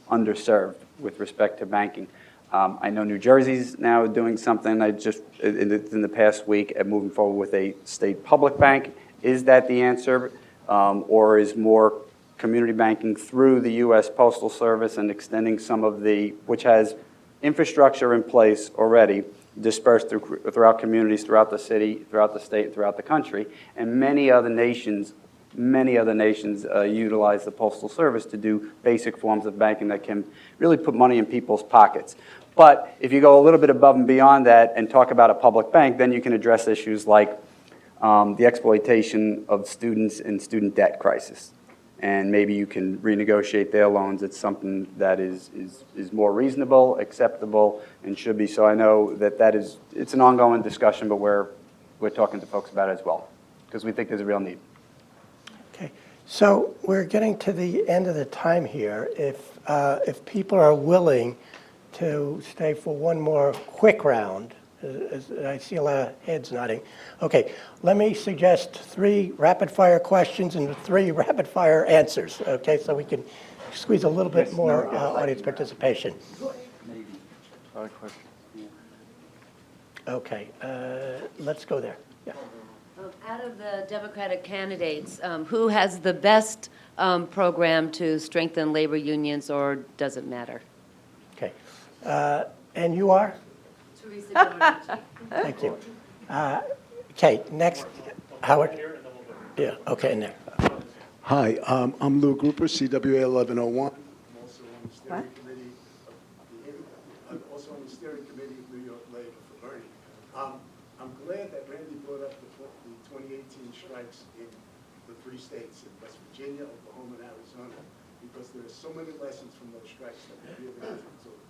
Speaker 4: underserved with respect to banking. I know New Jersey's now doing something. I just in the past week at moving forward with a state public bank. Is that the answer, or is more community banking through the U.S. Postal Service and extending some of which has infrastructure in place already, dispersed throughout communities, throughout the city, throughout the state, throughout the country, and many other nations utilize the Postal Service to do basic forms of banking that can really put money in people's pockets. But if you go a little bit above and beyond that and talk about a public bank, then you can address issues like the exploitation of students and student debt crisis. And maybe you can renegotiate their loans. It's something that is more reasonable, acceptable, and should be. So I know it's an ongoing discussion, but we're talking to folks about it as well, because we think there's a real need.
Speaker 1: Okay, so we're getting to the end of the time here. If people are willing to stay for one more quick round, I see a lot of heads nodding. Okay, let me suggest 3 rapid-fire questions and 3 rapid-fire answers, okay, so we can squeeze a little bit more audience participation. Okay, let's go there. Yeah.
Speaker 9: Out of the Democratic candidates, who has the best program to strengthen labor unions, or does it matter?
Speaker 1: Okay, and you are?
Speaker 9: Teresa.
Speaker 1: Thank you. Okay, next, Howard. Yeah, okay, in there.
Speaker 10: Hi, I'm Lou Grouper, CWA 1101. I'm also on the steering committee. I'm also on the steering committee of New York Labor for Bernie. I'm glad that Randi brought up the 2018 strikes in the 3 states, in West Virginia, Oklahoma, and Arizona, because there are so many lessons from those strikes that we really have to absorb.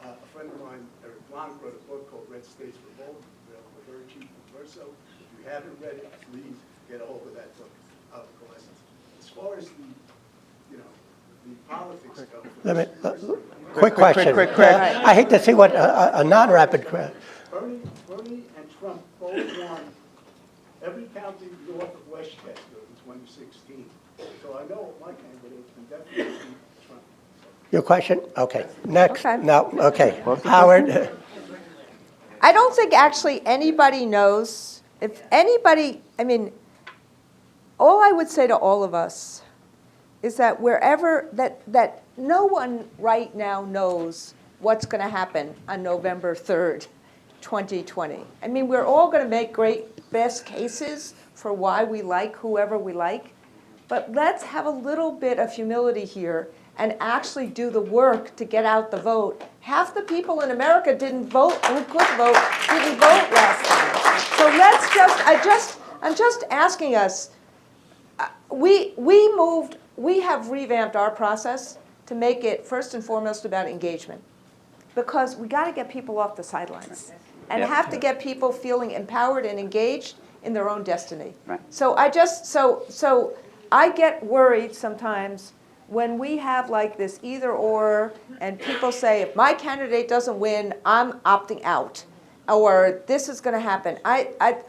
Speaker 10: A friend of mine, Eric Blanc, wrote a book called Red States Revolt, available very cheap from Verso. If you haven't read it, please get a hold of that book of the lessons. As far as the politics go.
Speaker 1: Quick question.
Speaker 2: Quick.
Speaker 1: I hate to see what a non-rapid question.
Speaker 10: Bernie and Trump both won every county north of Westchester in 2016. So I know my candidate can definitely beat Trump.
Speaker 1: Your question? Okay. Next.
Speaker 3: Okay.
Speaker 1: No, okay. Howard.
Speaker 3: I don't think actually anybody knows. If anybody, I mean, all I would say to all of us is that wherever, that no one right now knows what's going to happen on November 3rd, 2020. I mean, we're all going to make great best cases for why we like whoever we like, but let's have a little bit of humility here and actually do the work to get out the vote. Half the people in America didn't vote, who could vote, didn't vote last time. So let's I'm just asking us, we have revamped our process to make it first and foremost about engagement, because we got to get people off the sidelines and have to get people feeling empowered and engaged in their own destiny.
Speaker 4: Right.
Speaker 3: So I get worried sometimes when we have like this either or, and people say, if my candidate doesn't win, I'm opting out, or this is going to happen.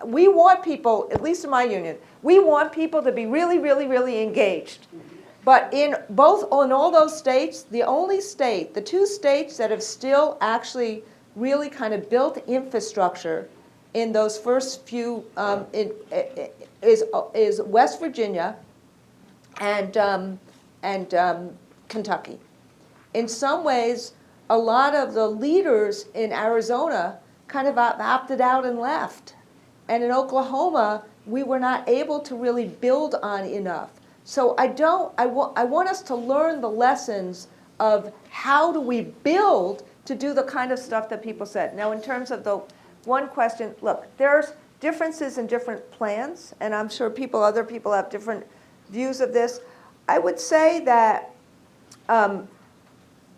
Speaker 3: We want people, at least in my union, we want people to be really, really, really engaged. But in all those states, the 2 states that have still actually really kind of built infrastructure in those first few is West Virginia and Kentucky. In some ways, a lot of the leaders in Arizona kind of opted out and left. And in Oklahoma, we were not able to really build on enough. So I want us to learn the lessons of how do we build to do the kind of stuff that people said. Now, in terms of the one question, look, there's differences in different plans, and I'm sure other people have different views of this. I would say that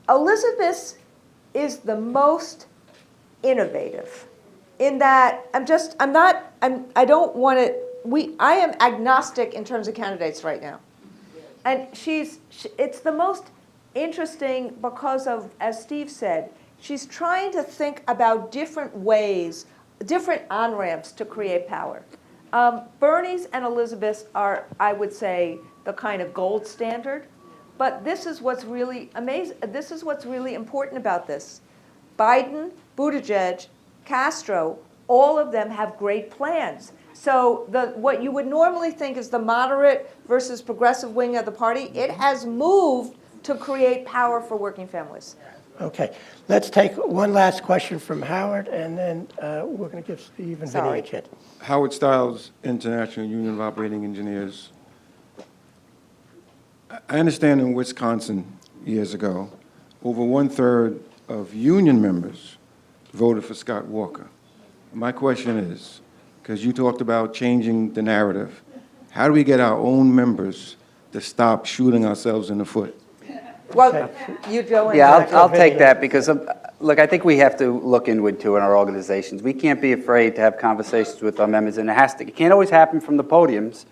Speaker 3: Elizabeth is the most innovative in that I don't want to, I am agnostic in terms of candidates right now. And it's the most interesting because of, as Steve said, she's trying to think about different ways, different on-ramps to create power. Bernie's and Elizabeth's are, I would say, the kind of gold standard. But this is what's really amazing. This is what's really important about this. Biden, Buttigieg, Castro, all of them have great plans. So what you would normally think is the moderate versus progressive wing of the party, it has moved to create power for working families.
Speaker 1: Okay, let's take one last question from Howard, and then we're going to give Steve and Vinny a chance.
Speaker 11: Howard Stiles, International Union of Operating Engineers. I understand in Wisconsin years ago, over 1/3 of union members voted for Scott Walker. My question is, because you talked about changing the narrative, how do we get our own members to stop shooting ourselves in the foot?
Speaker 3: Well, you go into
Speaker 4: Yeah,
Speaker 3: that.
Speaker 4: I'll take that because, look, I think we have to look inward too in our organizations. We can't be afraid to have conversations with our members, and it can't always happen from the podiums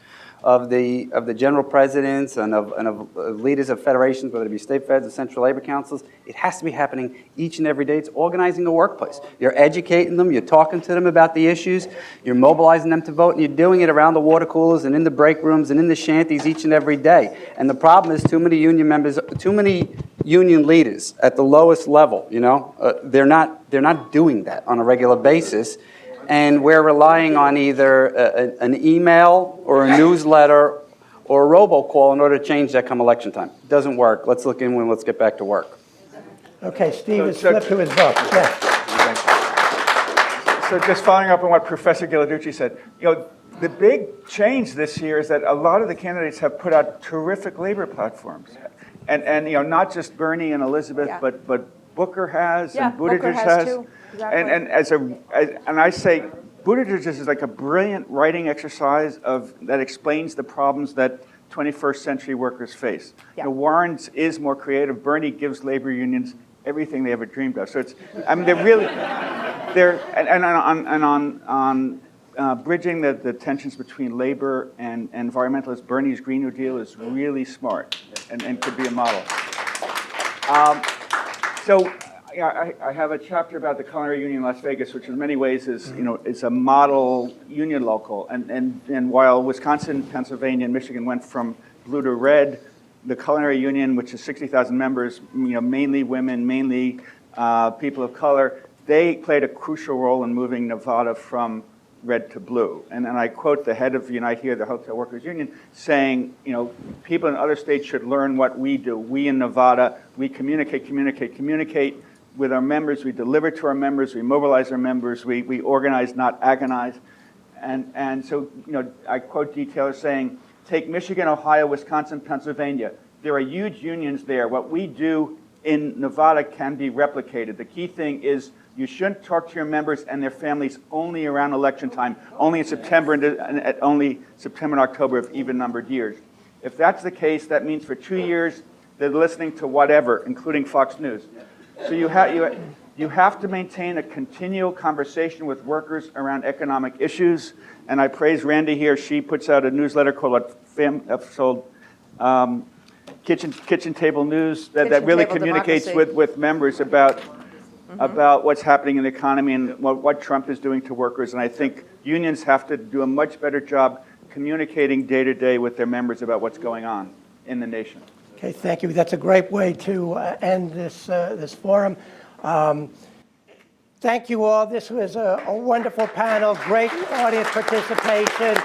Speaker 4: of the general presidents and of leaders of federations, whether it be state feds or central labor councils. It has to be happening each and every day. It's organizing a workplace. You're educating them, you're talking to them about the issues, you're mobilizing them to vote, and you're doing it around the water coolers and in the break rooms and in the shanties each and every day. And the problem is too many union members, too many union leaders at the lowest level, they're not doing that on a regular basis. And we're relying on either an email or a newsletter or a robocall in order to change that come election time. It doesn't work. Let's look inward and let's get back to work.
Speaker 1: Okay, Steve has flipped to his book. Yeah.
Speaker 2: So just following up on what Professor Ghilarducci said, the big change this year is that a lot of the candidates have put out terrific labor platforms. And not just Bernie and Elizabeth,
Speaker 3: Yeah.
Speaker 2: but Booker has,
Speaker 3: Yeah,
Speaker 2: and Buttigieg
Speaker 3: Booker has too. Exactly.
Speaker 2: And I say Buttigieg is like a brilliant writing exercise that explains the problems that 21st century workers face.
Speaker 3: Yeah.
Speaker 2: Warren's is more creative. Bernie gives labor unions everything they ever dreamed of. So they're really, on bridging the tensions between labor and environmentalists, Bernie's Green New Deal is really smart and could be a model. I have a chapter about the Culinary Union in Las Vegas, which in many ways is a model union local. And while Wisconsin, Pennsylvania, and Michigan went from blue to red, the Culinary Union, which is 60,000 members, mainly women, mainly people of color, they played a crucial role in moving Nevada from red to blue. And I quote the head of Unite Here, the Hotel Workers Union, saying, people in other states should learn what we do. We in Nevada, we communicate with our members, we deliver to our members, we mobilize our members, we organize, not agonize. And so, I quote detailers saying, take Michigan, Ohio, Wisconsin, Pennsylvania. There are huge unions there. What we do in Nevada can be replicated. The key thing is you shouldn't talk to your members and their families only around election time, only in September and only September and October of even-numbered years. If that's the case, that means for 2 years they're listening to whatever, including Fox News. So you have to maintain a continual conversation with workers around economic issues. And I praise Randi here. She puts out a newsletter called Kitchen Table News that really communicates with members about what's happening in the economy and what Trump is doing to workers. And I think unions have to do a much better job communicating day to day with their members about what's going on in the nation.
Speaker 1: Okay, thank you. That's a great way to end this forum. Thank you all. This was a wonderful panel, great audience participation.